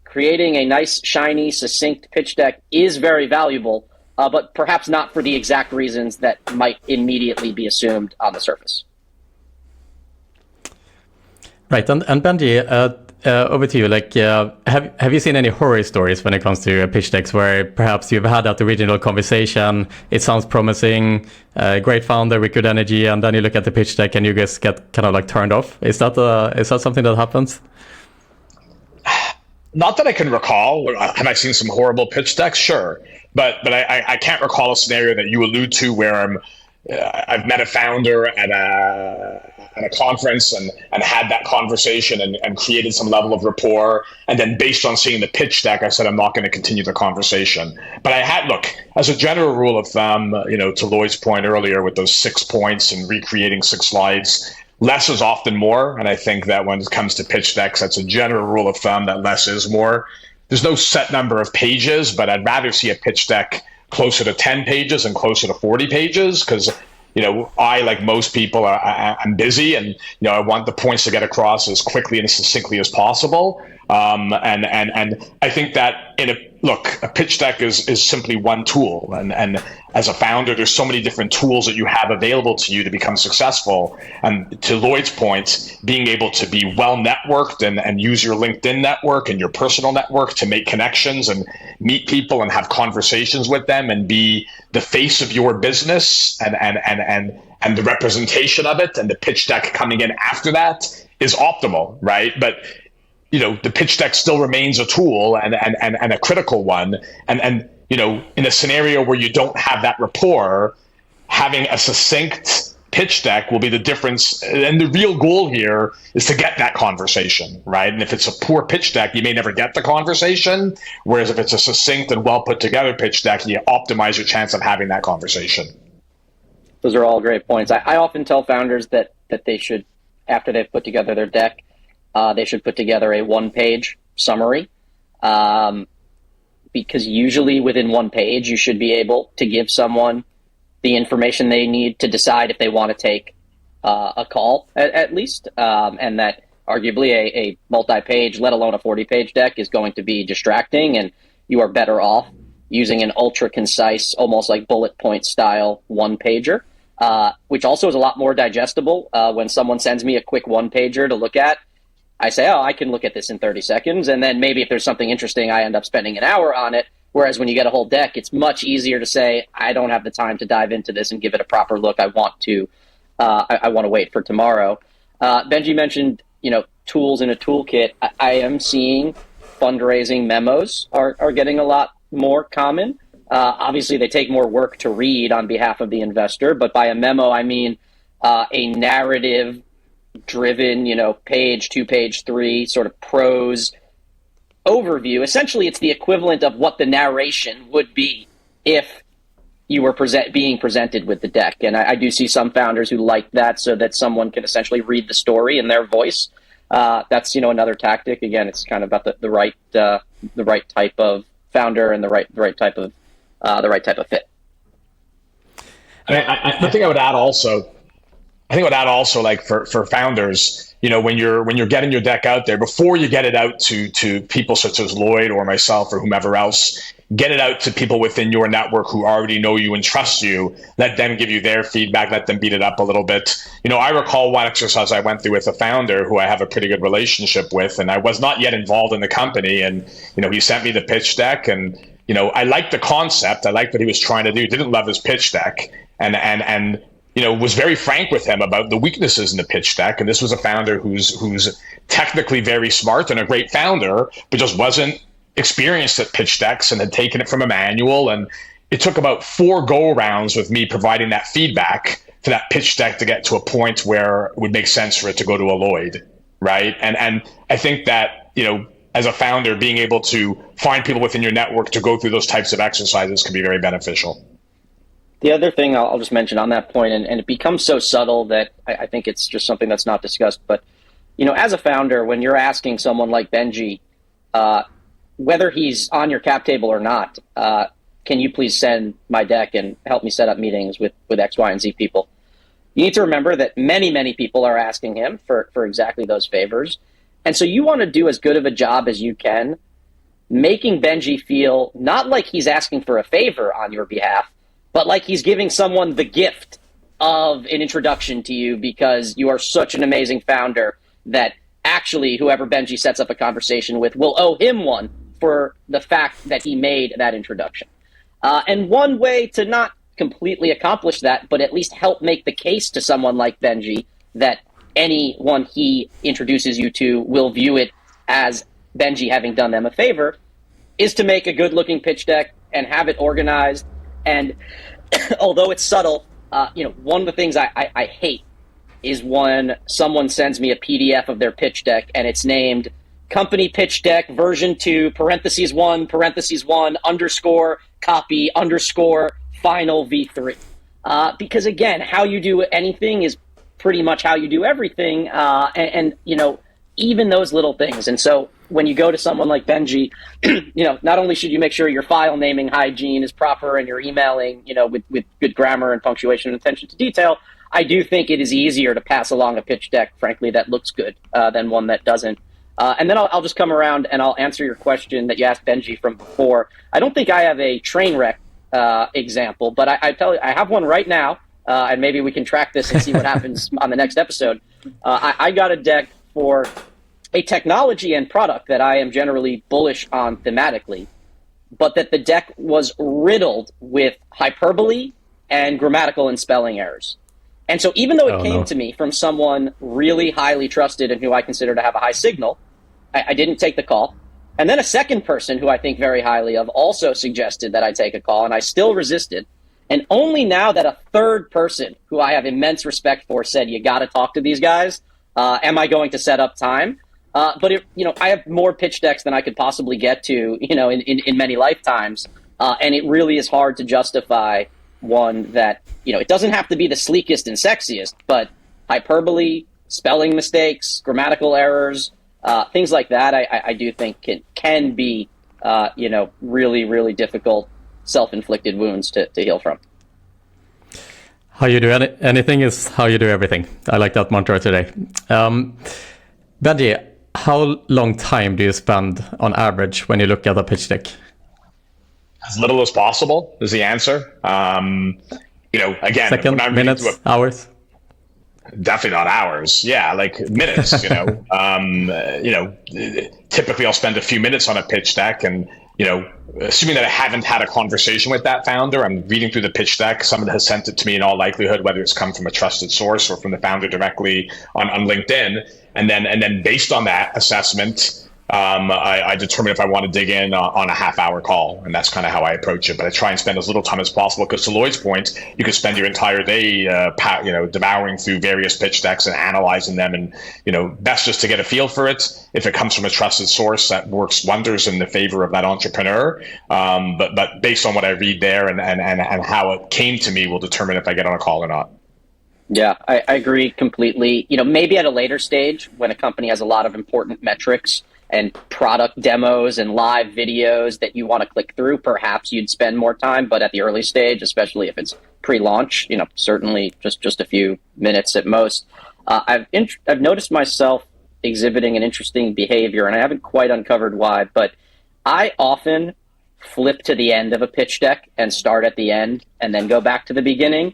[SPEAKER 3] creating a nice, shiny, succinct pitch deck is very valuable, but perhaps not for the exact reasons that might immediately be assumed on the surface.
[SPEAKER 2] Right, and Benjie, over to you. Like, have you seen any horror stories when it comes to pitch decks where perhaps you've had that original conversation, it sounds promising, great founder with good energy, and then you look at the pitch deck and you just get kind of like turned off? Is that something that happens?
[SPEAKER 4] Not that I can recall. Have I seen some horrible pitch decks? Sure. But I can't recall a scenario that you allude to where I've met a founder at a conference and had that conversation and created some level of rapport. And then based on seeing the pitch deck, I said, I'm not going to continue the conversation. But look, as a general rule of thumb, to Lloyd's point earlier with those 6 points and recreating 6 slides, less is often more, and I think that when it comes to pitch decks, that's a general rule of thumb that less is more. There's no set number of pages, but I'd rather see a pitch deck closer to 10 pages and closer to 40 pages because, I, like most people, I'm busy and, I want the points to get across as quickly and as succinctly as possible. And I think that a pitch deck is simply one tool. And as a founder, there's so many different tools that you have available to you to become successful. And to Lloyd's point, being able to be well networked and use your LinkedIn network and your personal network to make connections and meet people and have conversations with them and be the face of your business and the representation of it, and the pitch deck coming in after that is optimal, right? But the pitch deck still remains a tool and a critical one. And in a scenario where you don't have that rapport, having a succinct pitch deck will be the difference. And the real goal here is to get that conversation, right? And if it's a poor pitch deck, you may never get the conversation. Whereas if it's a succinct and well put together pitch deck, you optimize your chance of having that conversation.
[SPEAKER 3] Those are all great points. I often tell founders that they should, after they've put together their deck, they should put together a one-page summary. because usually within one page, you should be able to give someone the information they need to decide if they want to take a call, at least, and that arguably a multi-page, let alone a 40-page deck, is going to be distracting, and you are better off using an ultra-concise, almost like bullet point style one-pager, which also is a lot more digestible. When someone sends me a quick one-pager to look at, I say, oh, I can look at this in 30 seconds, and then maybe if there's something interesting, I end up spending an hour on it. Whereas when you get a whole deck, it's much easier to say, I don't have the time to dive into this and give it a proper look. I want to wait for tomorrow. Benjie mentioned, tools in a toolkit. I am seeing fundraising memos are getting a lot more common. Obviously, they take more work to read on behalf of the investor, but by a memo, I mean a narrative-driven, page 2, page 3, sort of prose overview. Essentially, it's the equivalent of what the narration would be if you were being presented with the deck. And I do see some founders who like that, so that someone can essentially read the story in their voice. That's another tactic. Again, it's kind of about the right type of founder and the right type of fit.
[SPEAKER 4] I think I would add also. Like for founders, when you're getting your deck out there, before you get it out to people such as Lloyd or myself or whomever else, get it out to people within your network who already know you and trust you. Let them give you their feedback. Let them beat it up a little bit. I recall one exercise I went through with a founder who I have a pretty good relationship with, and I was not yet involved in the company. And, he sent me the pitch deck, and, I liked the concept. I liked what he was trying to do. Didn't love his pitch deck, and was very frank with him about the weaknesses in the pitch deck. And this was a founder who's technically very smart and a great founder, but just wasn't experienced at pitch decks and had taken it from a manual. And it took about 4 go-arounds with me providing that feedback for that pitch deck to get to a point where it would make sense for it to go to a Lloyd, right? And I think that, as a founder, being able to find people within your network to go through those types of exercises can be very beneficial.
[SPEAKER 3] The other thing I'll just mention on that point, and it becomes so subtle that I think it's just something that's not discussed, but, as a founder, when you're asking someone like Benjie, whether he's on your cap table or not, can you please send my deck and help me set up meetings with X, Y, and Z people? You need to remember that many, many people are asking him for exactly those favors. And so you want to do as good of a job as you can, making Benjie feel not like he's asking for a favor on your behalf, but like he's giving someone the gift of an introduction to you because you are such an amazing founder that actually whoever Benjie sets up a conversation with will owe him one for the fact that he made that introduction. And one way to not completely accomplish that, but at least help make the case to someone like Benjie that anyone he introduces you to will view it as Benjie having done them a favor, is to make a good-looking pitch deck and have it organized. And although it's subtle, one of the things I hate is when someone sends me a PDF of their pitch deck and it's named Company Pitch Deck version 2, parentheses 1, parentheses 1, underscore, copy, underscore, final V3. Because again, how you do anything is pretty much how you do everything. And even those little things. And so when you go to someone like Benjie, not only should you make sure your file naming hygiene is proper and you're emailing, with good grammar and punctuation and attention to detail, I do think it is easier to pass along a pitch deck, frankly, that looks good than one that doesn't. And then I'll just come around and I'll answer your question that you asked Benjie from before. I don't think I have a train wreck example, but I tell you, I have one right now, and maybe we can track this and see what happens on the next episode. I got a deck for a technology and product that I am generally bullish on thematically, but that the deck was riddled with hyperbole and grammatical and spelling errors. And so even though it came to me from someone really highly trusted and who I consider to have a high signal, I didn't take the call. And then a second person who I think very highly of also suggested that I take a call, and I still resisted. And only now that a third person who I have immense respect for said, you got to talk to these guys, am I going to set up time? But I have more pitch decks than I could possibly get to, in many lifetimes. And it really is hard to justify one that, it doesn't have to be the sleekest and sexiest, but hyperbole, spelling mistakes, grammatical errors, things like that, I do think can be really, really difficult self-inflicted wounds to heal from.
[SPEAKER 2] How you do anything is how you do everything. I like that mantra today. Benjie, how long time do you spend on average when you look at a pitch deck?
[SPEAKER 4] As little as possible is the answer. Again,
[SPEAKER 2] seconds, minutes, hours.
[SPEAKER 4] Definitely not hours. Yeah, like minutes. Typically I'll spend a few minutes on a pitch deck, and assuming that I haven't had a conversation with that founder, I'm reading through the pitch deck. Someone has sent it to me in all likelihood, whether it's come from a trusted source or from the founder directly on LinkedIn, and then based on that assessment, I determine if I want to dig in on a half-hour call, and that's kind of how I approach it. But I try and spend as little time as possible, because to Lloyd's point, you could spend your entire day, devouring through various pitch decks and analyzing them, and best just to get a feel for it. If it comes from a trusted source, that works wonders in the favor of that entrepreneur. But based on what I read there and how it came to me, will determine if I get on a call or not.
[SPEAKER 3] Yeah, I agree completely. Maybe at a later stage when a company has a lot of important metrics and product demos and live videos that you want to click through, perhaps you'd spend more time. But at the early stage, especially if it's pre-launch, certainly just a few minutes at most. I've noticed myself exhibiting an interesting behavior, and I haven't quite uncovered why, but I often flip to the end of a pitch deck and start at the end and then go back to the beginning.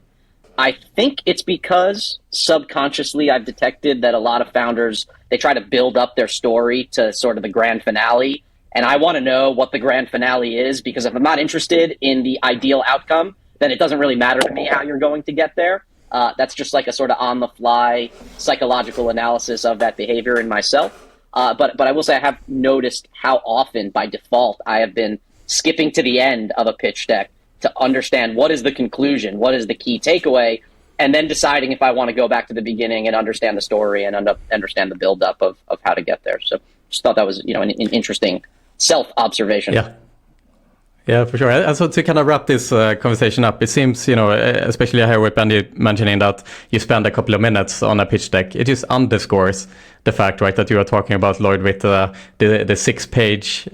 [SPEAKER 3] I think it's because subconsciously I've detected that a lot of founders, they try to build up their story to sort of the grand finale. And I want to know what the grand finale is, because if I'm not interested in the ideal outcome, then it doesn't really matter to me how you're going to get there. That's just like a sort of on the fly psychological analysis of that behavior in myself. But I will say I have noticed how often by default I have been skipping to the end of a pitch deck to understand what is the conclusion, what is the key takeaway, and then deciding if I want to go back to the beginning and understand the story and understand the buildup of how to get there. So just thought that was an interesting self-observation.
[SPEAKER 2] Yeah, for sure. And so to kind of wrap this conversation up, it seems, especially here with Benjie mentioning that you spend a couple of minutes on a pitch deck, it just underscores the fact, right, that you are talking about, Lloyd, with the 6-page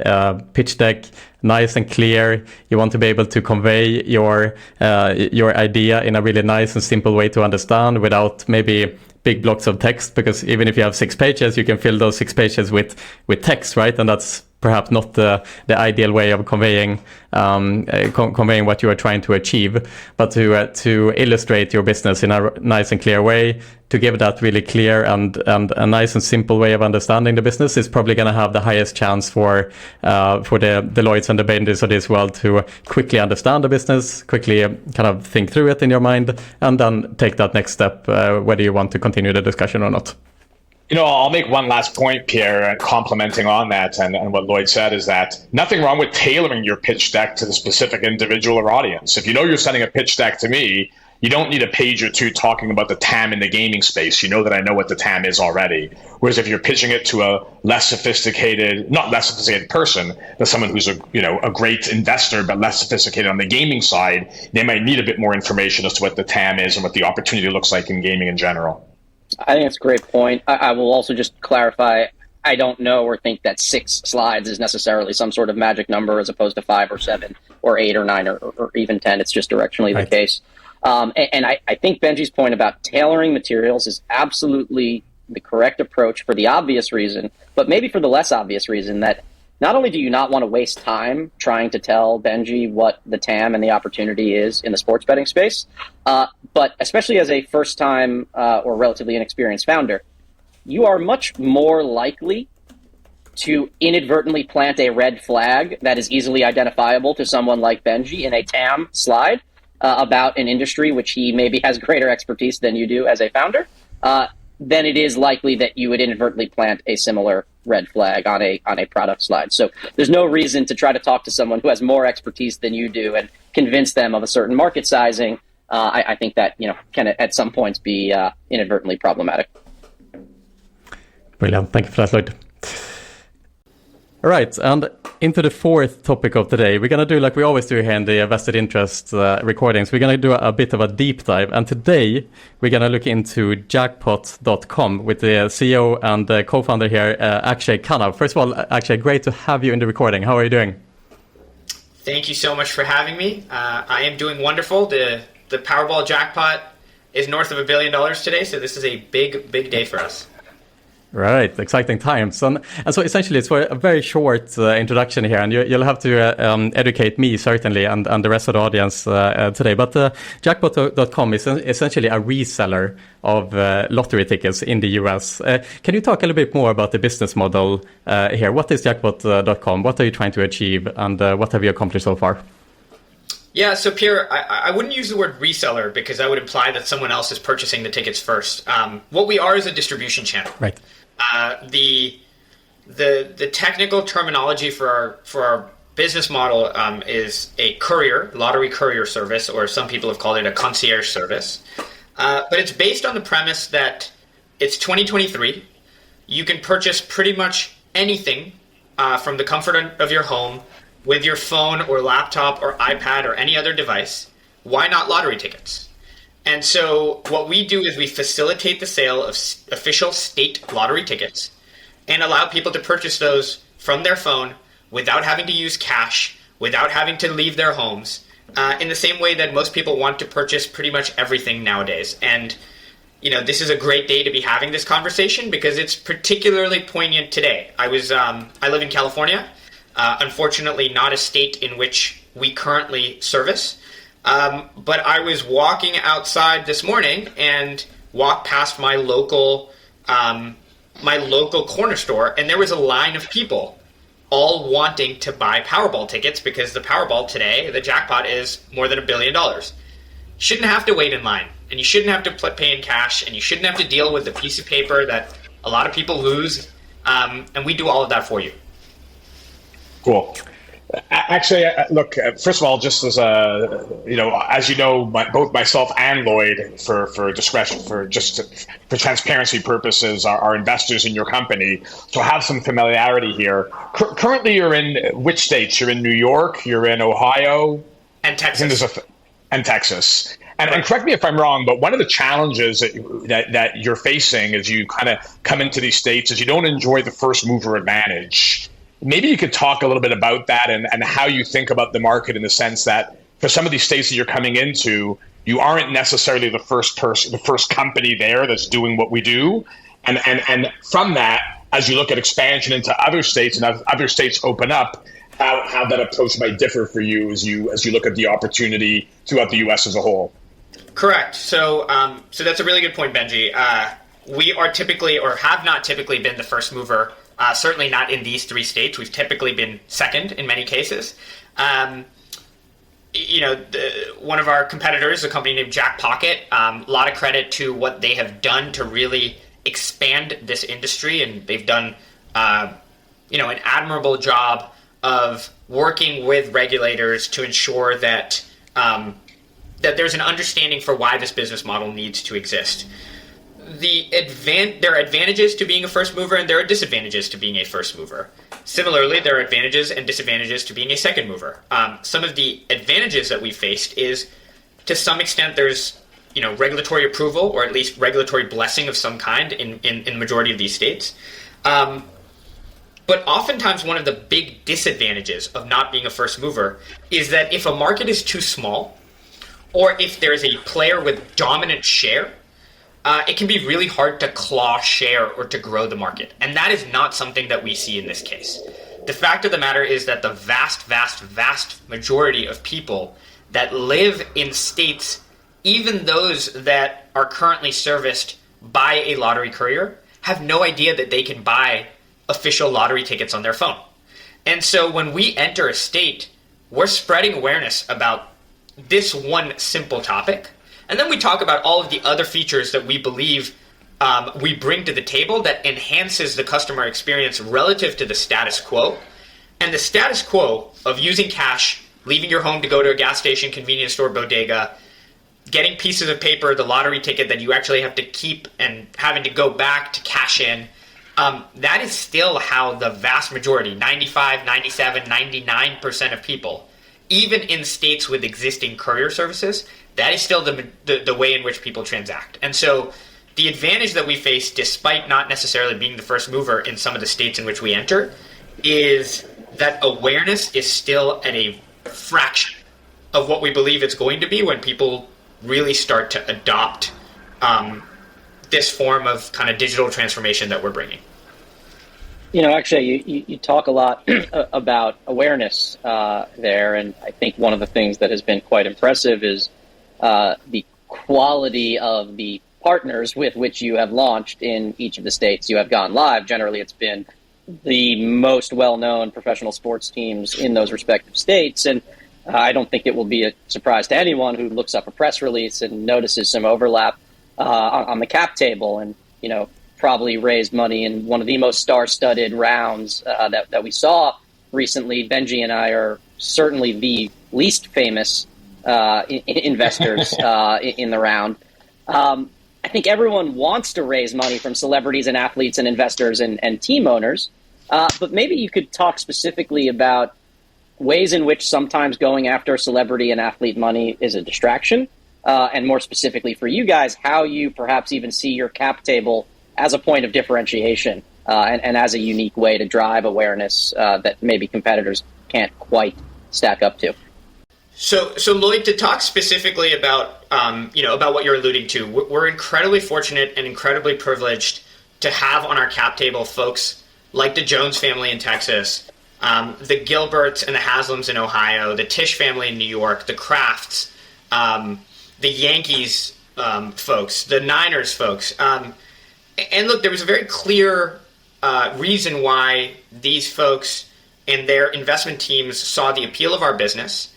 [SPEAKER 2] pitch deck, nice and clear. You want to be able to convey your idea in a really nice and simple way to understand without maybe big blocks of text, because even if you have 6 pages, you can fill those 6 pages with text, right? And that's perhaps not the ideal way of conveying what you are trying to achieve, but to illustrate your business in a nice and clear way, to give that really clear and a nice and simple way of understanding the business is probably going to have the highest chance for the Lloyds and the Benjies of this world to quickly understand the business, quickly kind of think through it in your mind, and then take that next step, whether you want to continue the discussion or not.
[SPEAKER 4] I'll make one last point, Pierre, complimenting on that and what Lloyd said, is that nothing wrong with tailoring your pitch deck to the specific individual or audience. If you're sending a pitch deck to me, you don't need a page or two talking about the TAM in the gaming space. You know that I know what the TAM is already. Whereas if you're pitching it to a not less sophisticated person, but someone who's a great investor but less sophisticated on the gaming side, they might need a bit more information as to what the TAM is and what the opportunity looks like in gaming in general.
[SPEAKER 3] I think that's a great point. I will also just clarify, I don't know or think that 6 slides is necessarily some sort of magic number as opposed to 5 or 7 or 8 or 9 or even 10. It's just directionally the case. And I think Benjie's point about tailoring materials is absolutely the correct approach for the obvious reason, but maybe for the less obvious reason that not only do you not want to waste time trying to tell Benjie what the TAM and the opportunity is in the sports betting space, but especially as a first-time or relatively inexperienced founder, you are much more likely to inadvertently plant a red flag that is easily identifiable to someone like Benjie in a TAM slide about an industry which he maybe has greater expertise than you do as a founder, then it is likely that you would inadvertently plant a similar red flag on a product slide. So there's no reason to try to talk to someone who has more expertise than you do and convince them of a certain market sizing. I think that can at some points be inadvertently problematic.
[SPEAKER 2] Brilliant. Thank you for that, Lloyd. All right, and into the fourth topic of today. We're going to do like we always do here in the vested interest recordings. We're going to do a bit of a deep dive. And today we're going to look into jackpot.com with the CEO and co-founder here, Akshay Khanna. First of all, Akshay, great to have you in the recording. How are you doing?
[SPEAKER 5] Thank you so much for having me. I am doing wonderful. The Powerball jackpot is north of $1 billion today, so this is a big day for us.
[SPEAKER 2] Right, exciting times. And so essentially it's for a very short introduction here, and you'll have to educate me, certainly, and the rest of the audience today. But jackpot.com is essentially a reseller of lottery tickets in the US. Can you talk a little bit more about the business model here? What is jackpot.com? What are you trying to achieve? And what have you accomplished so far?
[SPEAKER 5] Yeah, so Pierre, I wouldn't use the word reseller because that would imply that someone else is purchasing the tickets first. What we are is a distribution channel.
[SPEAKER 2] Right.
[SPEAKER 5] The technical terminology for our business model is a courier, lottery courier service, or some people have called it a concierge service. But it's based on the premise that it's 2023. You can purchase pretty much anything from the comfort of your home with your phone or laptop or iPad or any other device. Why not lottery tickets? And so what we do is we facilitate the sale of official state lottery tickets and allow people to purchase those from their phone without having to use cash, without having to leave their homes, in the same way that most people want to purchase pretty much everything nowadays. And, this is a great day to be having this conversation because it's particularly poignant today. I live in California, unfortunately not a state in which we currently service. But I was walking outside this morning and walked past my local corner store, and there was a line of people all wanting to buy Powerball tickets because the Powerball today, the jackpot, is more than $1 billion. You shouldn't have to wait in line, and you shouldn't have to pay in cash, and you shouldn't have to deal with the piece of paper that a lot of people lose, and we do all of that for you.
[SPEAKER 4] Cool. Actually, look, first of all, just as both myself and Lloyd, for discretion, for transparency purposes, are investors in your company. So have some familiarity here. Currently, you're in which states? You're in New York, you're in Ohio,
[SPEAKER 5] and Texas.
[SPEAKER 4] And Texas. And correct me if I'm wrong, but one of the challenges that you're facing as you kind of come into these states is you don't enjoy the first mover advantage. Maybe you could talk a little bit about that and how you think about the market in the sense that for some of these states that you're coming into, you aren't necessarily the first company there that's doing what we do. And from that, as you look at expansion into other states and as other states open up, how that approach might differ for you as you look at the opportunity throughout the US as a whole.
[SPEAKER 5] Correct. So that's a really good point, Benjie. We are typically, or have not typically, been the first mover. Certainly not in these three states. We've typically been second in many cases. One of our competitors, a company named Jackpocket, a lot of credit to what they have done to really expand this industry, and they've done, an admirable job of working with regulators to ensure that that there's an understanding for why this business model needs to exist. There are advantages to being a first mover, and there are disadvantages to being a first mover. Similarly, there are advantages and disadvantages to being a second mover. Some of the advantages that we faced is, to some extent, there's regulatory approval, or at least regulatory blessing of some kind in the majority of these states. But oftentimes, one of the big disadvantages of not being a first mover is that if a market is too small, or if there's a player with dominant share, it can be really hard to claw share or to grow the market. And that is not something that we see in this case. The fact of the matter is that the vast, vast, vast majority of people that live in states, even those that are currently serviced by a lottery courier, have no idea that they can buy official lottery tickets on their phone. And so when we enter a state, we're spreading awareness about this one simple topic. And then we talk about all of the other features that we believe we bring to the table that enhances the customer experience relative to the status quo. And the status quo of using cash, leaving your home to go to a gas station, convenience store, bodega, getting pieces of paper, the lottery ticket that you actually have to keep and having to go back to cash in, that is still how the vast majority, 95, 97, 99% of people, even in states with existing courier services, that is still the way in which people transact. And so the advantage that we face, despite not necessarily being the first mover in some of the states in which we enter, is that awareness is still at a fraction of what we believe it's going to be when people really start to adopt this form of kind of digital transformation that we're bringing.
[SPEAKER 3] You know, Akshay, you talk a lot about awareness there, and I think one of the things that has been quite impressive is the quality of the partners with which you have launched in each of the states you have gone live. Generally, it's been the most well-known professional sports teams in those respective states, and I don't think it will be a surprise to anyone who looks up a press release and notices some overlap on the cap table, and probably raised money in one of the most star-studded rounds that we saw recently. Benjie and I are certainly the least famous investors in the round. I think everyone wants to raise money from celebrities and athletes and investors and team owners, but maybe you could talk specifically about ways in which sometimes going after celebrity and athlete money is a distraction, and more specifically for you guys, how you perhaps even see your cap table as a point of differentiation and as a unique way to drive awareness that maybe competitors can't quite stack up to.
[SPEAKER 5] So Lloyd, to talk specifically about about what you're alluding to, we're incredibly fortunate and incredibly privileged to have on our cap table folks like the Jones family in Texas, the Gilberts and the Haslams in Ohio, the Tisch family in New York, the Crafts, the Yankees folks, the Niners folks. And look, there was a very clear reason why these folks and their investment teams saw the appeal of our business,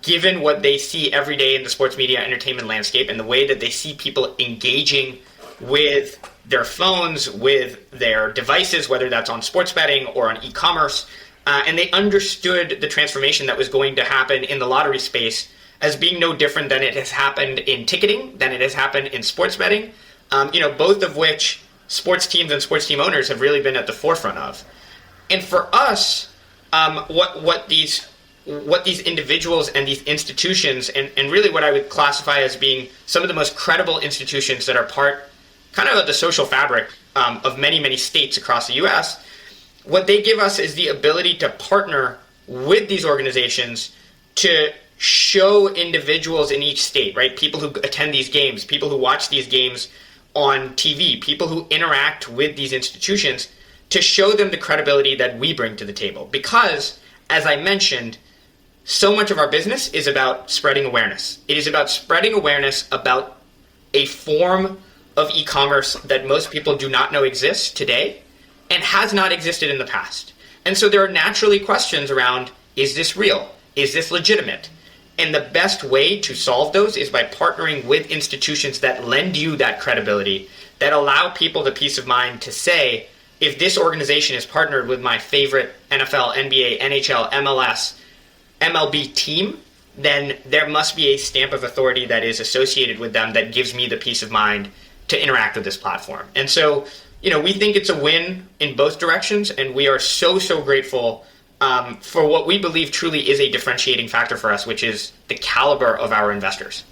[SPEAKER 5] given what they see every day in the sports media entertainment landscape and the way that they see people engaging with their phones, with their devices, whether that's on sports betting or on e-commerce. And they understood the transformation that was going to happen in the lottery space as being no different than it has happened in ticketing, than it has happened in sports betting. Both of which sports teams and sports team owners have really been at the forefront of. And for us, what these individuals and these institutions, and really what I would classify as being some of the most credible institutions that are part kind of the social fabric of many, many states across the U.S., what they give us is the ability to partner with these organizations to show individuals in each state, right? People who attend these games, people who watch these games on TV, people who interact with these institutions, to show them the credibility that we bring to the table. Because, as I mentioned, so much of our business is about spreading awareness. It is about spreading awareness about a form of e-commerce that most people do not know exists today and has not existed in the past. And so there are naturally questions around, is this real? Is this legitimate? And the best way to solve those is by partnering with institutions that lend you that credibility, that allow people the peace of mind to say, if this organization is partnered with my favorite NFL, NBA, NHL, MLS, MLB team, then there must be a stamp of authority that is associated with them that gives me the peace of mind to interact with this platform. And so, we think it's a win in both directions, and we are so grateful for what we believe truly is a differentiating factor for us, which is the caliber of our investors.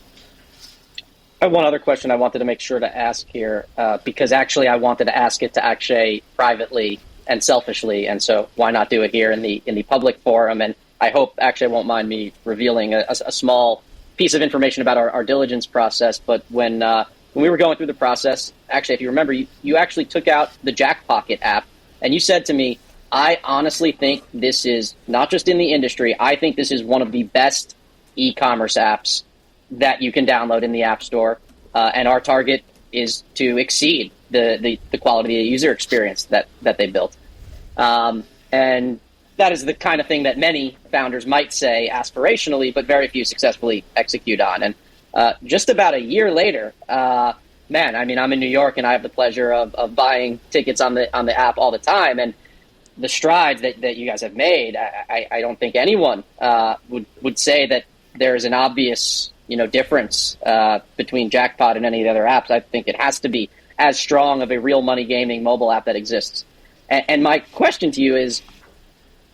[SPEAKER 3] I have one other question I wanted to make sure to ask here, because actually I wanted to ask it to Akshay privately and selfishly, and so why not do it here in the public forum? And I hope Akshay won't mind me revealing a small piece of information about our diligence process. But when we were going through the process, Akshay, if you remember, you actually took out the Jackpocket app, and you said to me, I honestly think this is not just in the industry. I think this is one of the best e-commerce apps that you can download in the App Store. And our target is to exceed the quality of the user experience that they built. And that is the kind of thing that many founders might say aspirationally, but very few successfully execute on. And just about a year later, I'm in New York and I have the pleasure of buying tickets on the app all the time. And the strides that you guys have made, I don't think anyone would say that there is an obvious difference between Jackpot and any of the other apps. I think it has to be as strong of a real money gaming mobile app that exists. And my question to you is,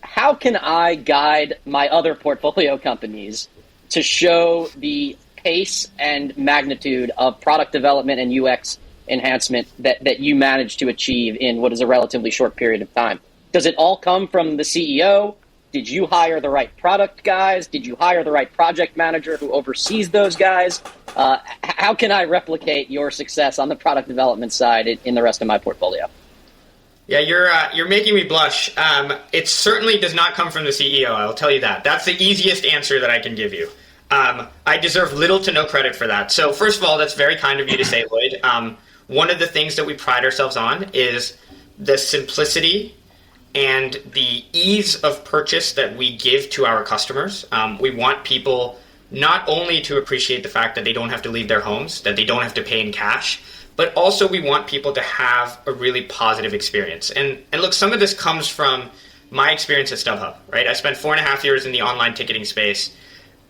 [SPEAKER 3] how can I guide my other portfolio companies to show the pace and magnitude of product development and UX enhancement that you managed to achieve in what is a relatively short period of time? Does it all come from the CEO? Did you hire the right product guys? Did you hire the right project manager who oversees those guys? How can I replicate your success on the product development side in the rest of my portfolio?
[SPEAKER 5] Yeah, you're making me blush. It certainly does not come from the CEO, I'll tell you that. That's the easiest answer that I can give you. I deserve little to no credit for that. So first of all, that's very kind of you to say, Lloyd. One of the things that we pride ourselves on is the simplicity and the ease of purchase that we give to our customers. We want people not only to appreciate the fact that they don't have to leave their homes, that they don't have to pay in cash, but also we want people to have a really positive experience. And look, some of this comes from my experience at StubHub, right? I spent 4.5 years in the online ticketing space,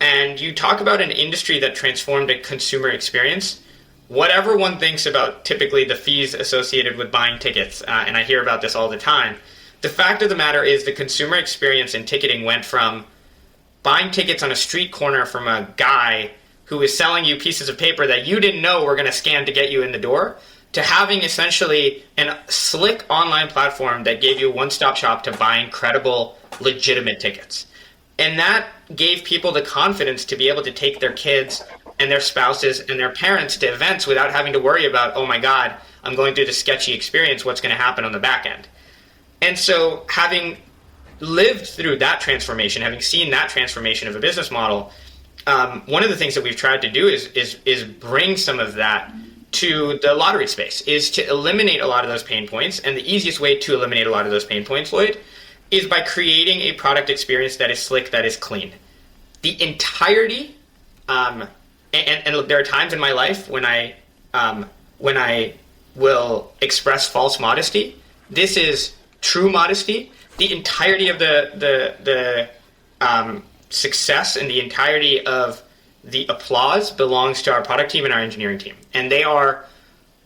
[SPEAKER 5] and you talk about an industry that transformed a consumer experience. Whatever one thinks about typically the fees associated with buying tickets, and I hear about this all the time, the fact of the matter is the consumer experience in ticketing went from buying tickets on a street corner from a guy who is selling you pieces of paper that you didn't know were going to scan to get you in the door, to having essentially a slick online platform that gave you a one-stop shop to buy incredible, legitimate tickets. And that gave people the confidence to be able to take their kids and their spouses and their parents to events without having to worry about, oh my God, I'm going through this sketchy experience, what's going to happen on the back end? And so having lived through that transformation, having seen that transformation of a business model, one of the things that we've tried to do is bring some of that to the lottery space, is to eliminate a lot of those pain points. And the easiest way to eliminate a lot of those pain points, Lloyd, is by creating a product experience that is slick, that is clean. The entirety, and look, there are times in my life when I will express false modesty. This is true modesty. The entirety of the success and the entirety of the applause belongs to our product team and our engineering team. And they are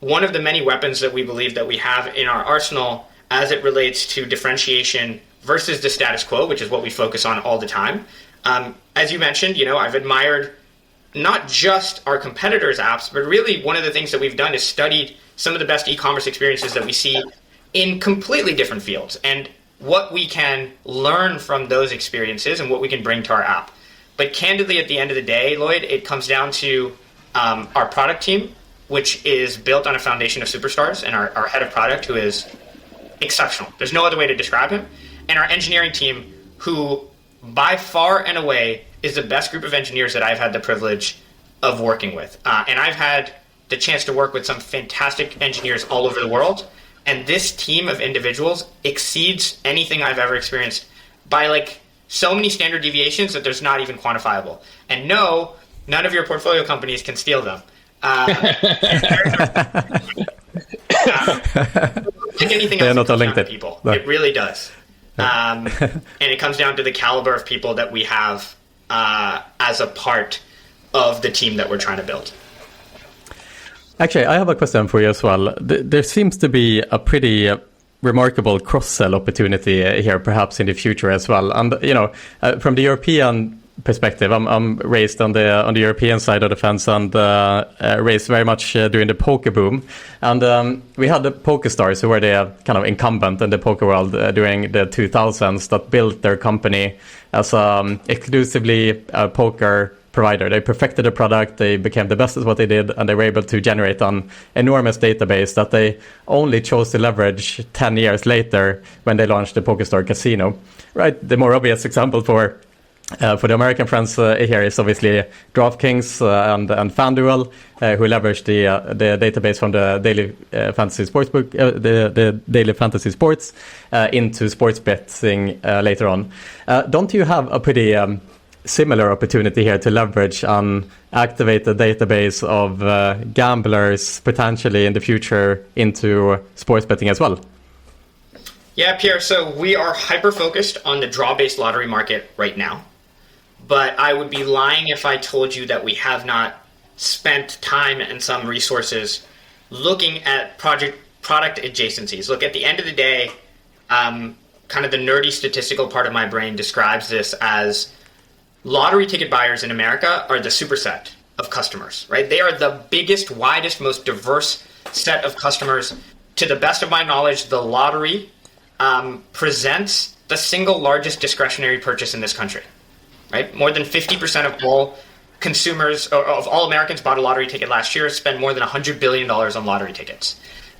[SPEAKER 5] one of the many weapons that we believe that we have in our arsenal as it relates to differentiation versus the status quo, which is what we focus on all the time. As you mentioned, I've admired not just our competitors' apps, but really one of the things that we've done is studied some of the best e-commerce experiences that we see in completely different fields, and what we can learn from those experiences and what we can bring to our app. But candidly, at the end of the day, Lloyd, it comes down to our product team, which is built on a foundation of superstars, and our head of product, who is exceptional. There's no other way to describe him. And our engineering team, who by far and away is the best group of engineers that I've had the privilege of working with. And I've had the chance to work with some fantastic engineers all over the world. And this team of individuals exceeds anything I've ever experienced by so many standard deviations that there's not even quantifiable. And no, none of your portfolio companies can steal them. Like anything else, it comes down to people. No. It really does. And it comes down to the caliber of people that we have as a part of the team that we're trying to build.
[SPEAKER 2] Actually, I have a question for you as well. There seems to be a pretty remarkable cross-sell opportunity here, perhaps in the future as well. And from the European perspective, I'm raised on the European side of the fence, and raised very much during the poker boom. And we had the PokerStars, who were the kind of incumbent in the poker world during the 2000s, that built their company as exclusively a poker provider. They perfected the product, they became the best at what they did, and they were able to generate an enormous database that they only chose to leverage 10 years later when they launched the PokerStar Casino. Right? The more obvious example for the American friends here is obviously DraftKings and FanDuel, who leveraged the database from the daily fantasy sportsbook, the daily fantasy sports, into sports betting later on. Don't you have a pretty similar opportunity here to leverage and activate the database of gamblers potentially in the future into sports betting as well? Yeah,
[SPEAKER 5] Pierre, so we are hyper-focused on the draw-based lottery market right now. but I would be lying if I told you that we have not spent time and some resources looking at product adjacencies. Look, at the end of the day, kind of the nerdy statistical part of my brain describes this as lottery ticket buyers in America are the superset of customers, right? They are the biggest, widest, most diverse set of customers. To the best of my knowledge, the lottery presents the single largest discretionary purchase in this country, right? More than 50% of all consumers, or of all Americans bought a lottery ticket last year, spent more than $100 billion on lottery tickets.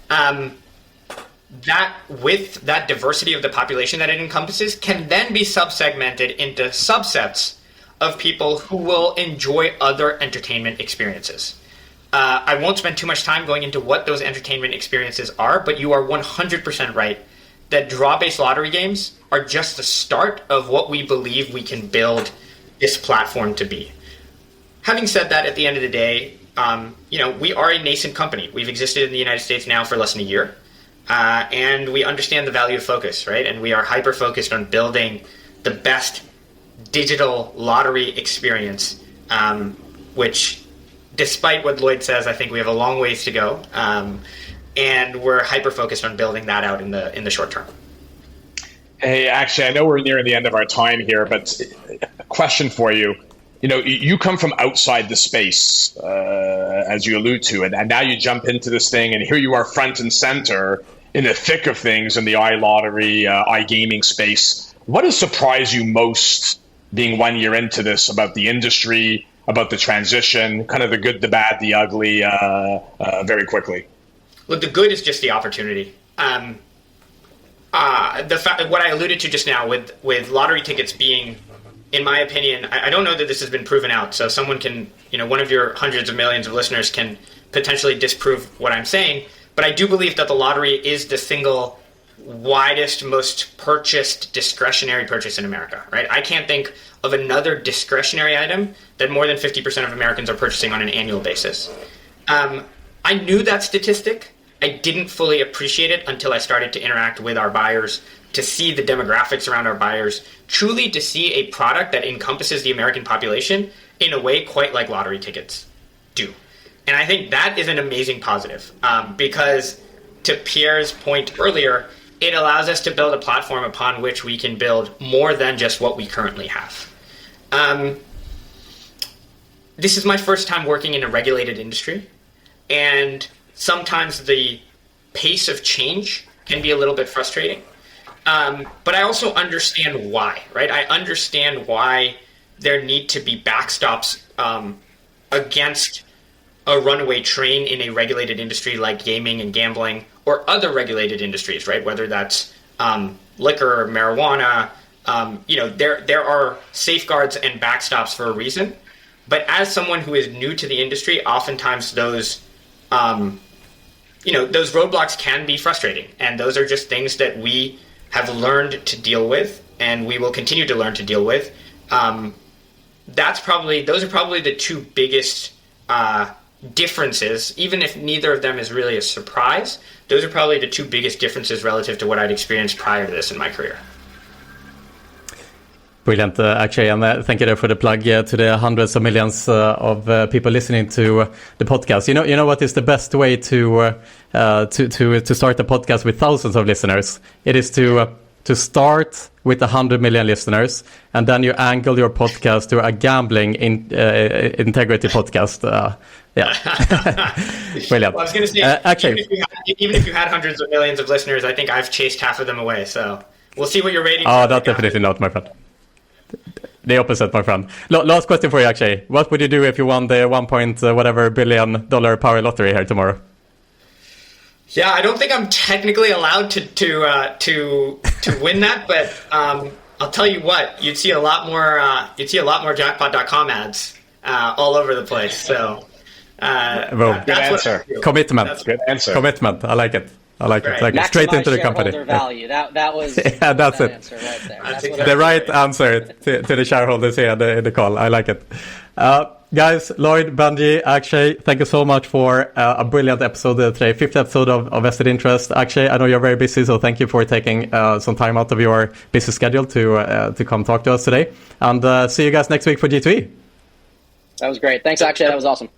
[SPEAKER 5] That, with that diversity of the population that it encompasses, can then be subsegmented into subsets of people who will enjoy other entertainment experiences. I won't spend too much time going into what those entertainment experiences are, but you are 100% right that draw-based lottery games are just the start of what we believe we can build this platform to be. Having said that, at the end of the day, we are a nascent company. We've existed in the United States now for less than a year, and we understand the value of focus, right? And we are hyper-focused on building the best digital lottery experience, which, despite what Lloyd says, I think we have a long ways to go, and we're hyper-focused on building that out in the short term.
[SPEAKER 4] Hey, actually, I know we're nearing the end of our time here, but a question for you. You come from outside the space, as you allude to, and now you jump into this thing, and here you are front and center in the thick of things in the iLottery, iGaming space. What has surprised you most being 1 year into this about the industry, about the transition, kind of the good, the bad, the ugly, very quickly?
[SPEAKER 5] Look, the good is just the opportunity. The fact, what I alluded to just now with lottery tickets being, in my opinion, I don't know that this has been proven out. So someone can, one of your hundreds of millions of listeners can potentially disprove what I'm saying. But I do believe that the lottery is the single widest, most purchased discretionary purchase in America, right? I can't think of another discretionary item that more than 50% of Americans are purchasing on an annual basis. I knew that statistic. I didn't fully appreciate it until I started to interact with our buyers, to see the demographics around our buyers, truly to see a product that encompasses the American population in a way quite like lottery tickets do. And I think that is an amazing positive, because to Pierre's point earlier, it allows us to build a platform upon which we can build more than just what we currently have. This is my first time working in a regulated industry, and sometimes the pace of change can be a little bit frustrating. But I also understand why, right? I understand why there need to be backstops against a runaway train in a regulated industry like gaming and gambling, or other regulated industries, right? Whether that's liquor, marijuana, there are safeguards and backstops for a reason. But as someone who is new to the industry, oftentimes those roadblocks can be frustrating, and those are just things that we have learned to deal with, and we will continue to learn to deal with. Those are probably the two biggest differences, even if neither of them is really a surprise. Those are probably the two biggest differences relative to what I'd experienced prior to this in my career.
[SPEAKER 2] Brilliant, Akshay, and thank you there for the plug to the hundreds of millions of people listening to the podcast. You know what is the best way to start a podcast with thousands of listeners? It is to start with 100 million listeners, and then you angle your podcast to a gambling integrity podcast. Brilliant.
[SPEAKER 5] Well, I was going to say, Akshay, even if you had hundreds of millions of listeners, I think I've chased half of them away. So we'll see what your ratings are.
[SPEAKER 2] Oh, that's definitely not, my friend. The opposite, my friend. Last question for you, Akshay. What would you do if you won the $1 billion power lottery here tomorrow?
[SPEAKER 5] Yeah, I don't think I'm technically allowed to win that, but I'll tell you what, you'd see a lot more jackpot.com ads all over the place. So
[SPEAKER 4] good answer.
[SPEAKER 2] Commitment.
[SPEAKER 4] Good answer.
[SPEAKER 2] Commitment. I like it. Like
[SPEAKER 3] Maximize
[SPEAKER 2] straight into the company.
[SPEAKER 3] Value. That was
[SPEAKER 2] yeah, that's it.
[SPEAKER 3] Answer right there.
[SPEAKER 5] That's
[SPEAKER 2] the right answer to the shareholders here in the call. I like it. Guys, Lloyd, Benjie, Akshay, thank you so much for a brilliant episode today. 5th episode of Vested Interest. Akshay, I know you're very busy, so thank you for taking some time out of your busy schedule to come talk to us today. And see you guys next week for G2E.
[SPEAKER 3] That was great. Thanks, Akshay. That was awesome.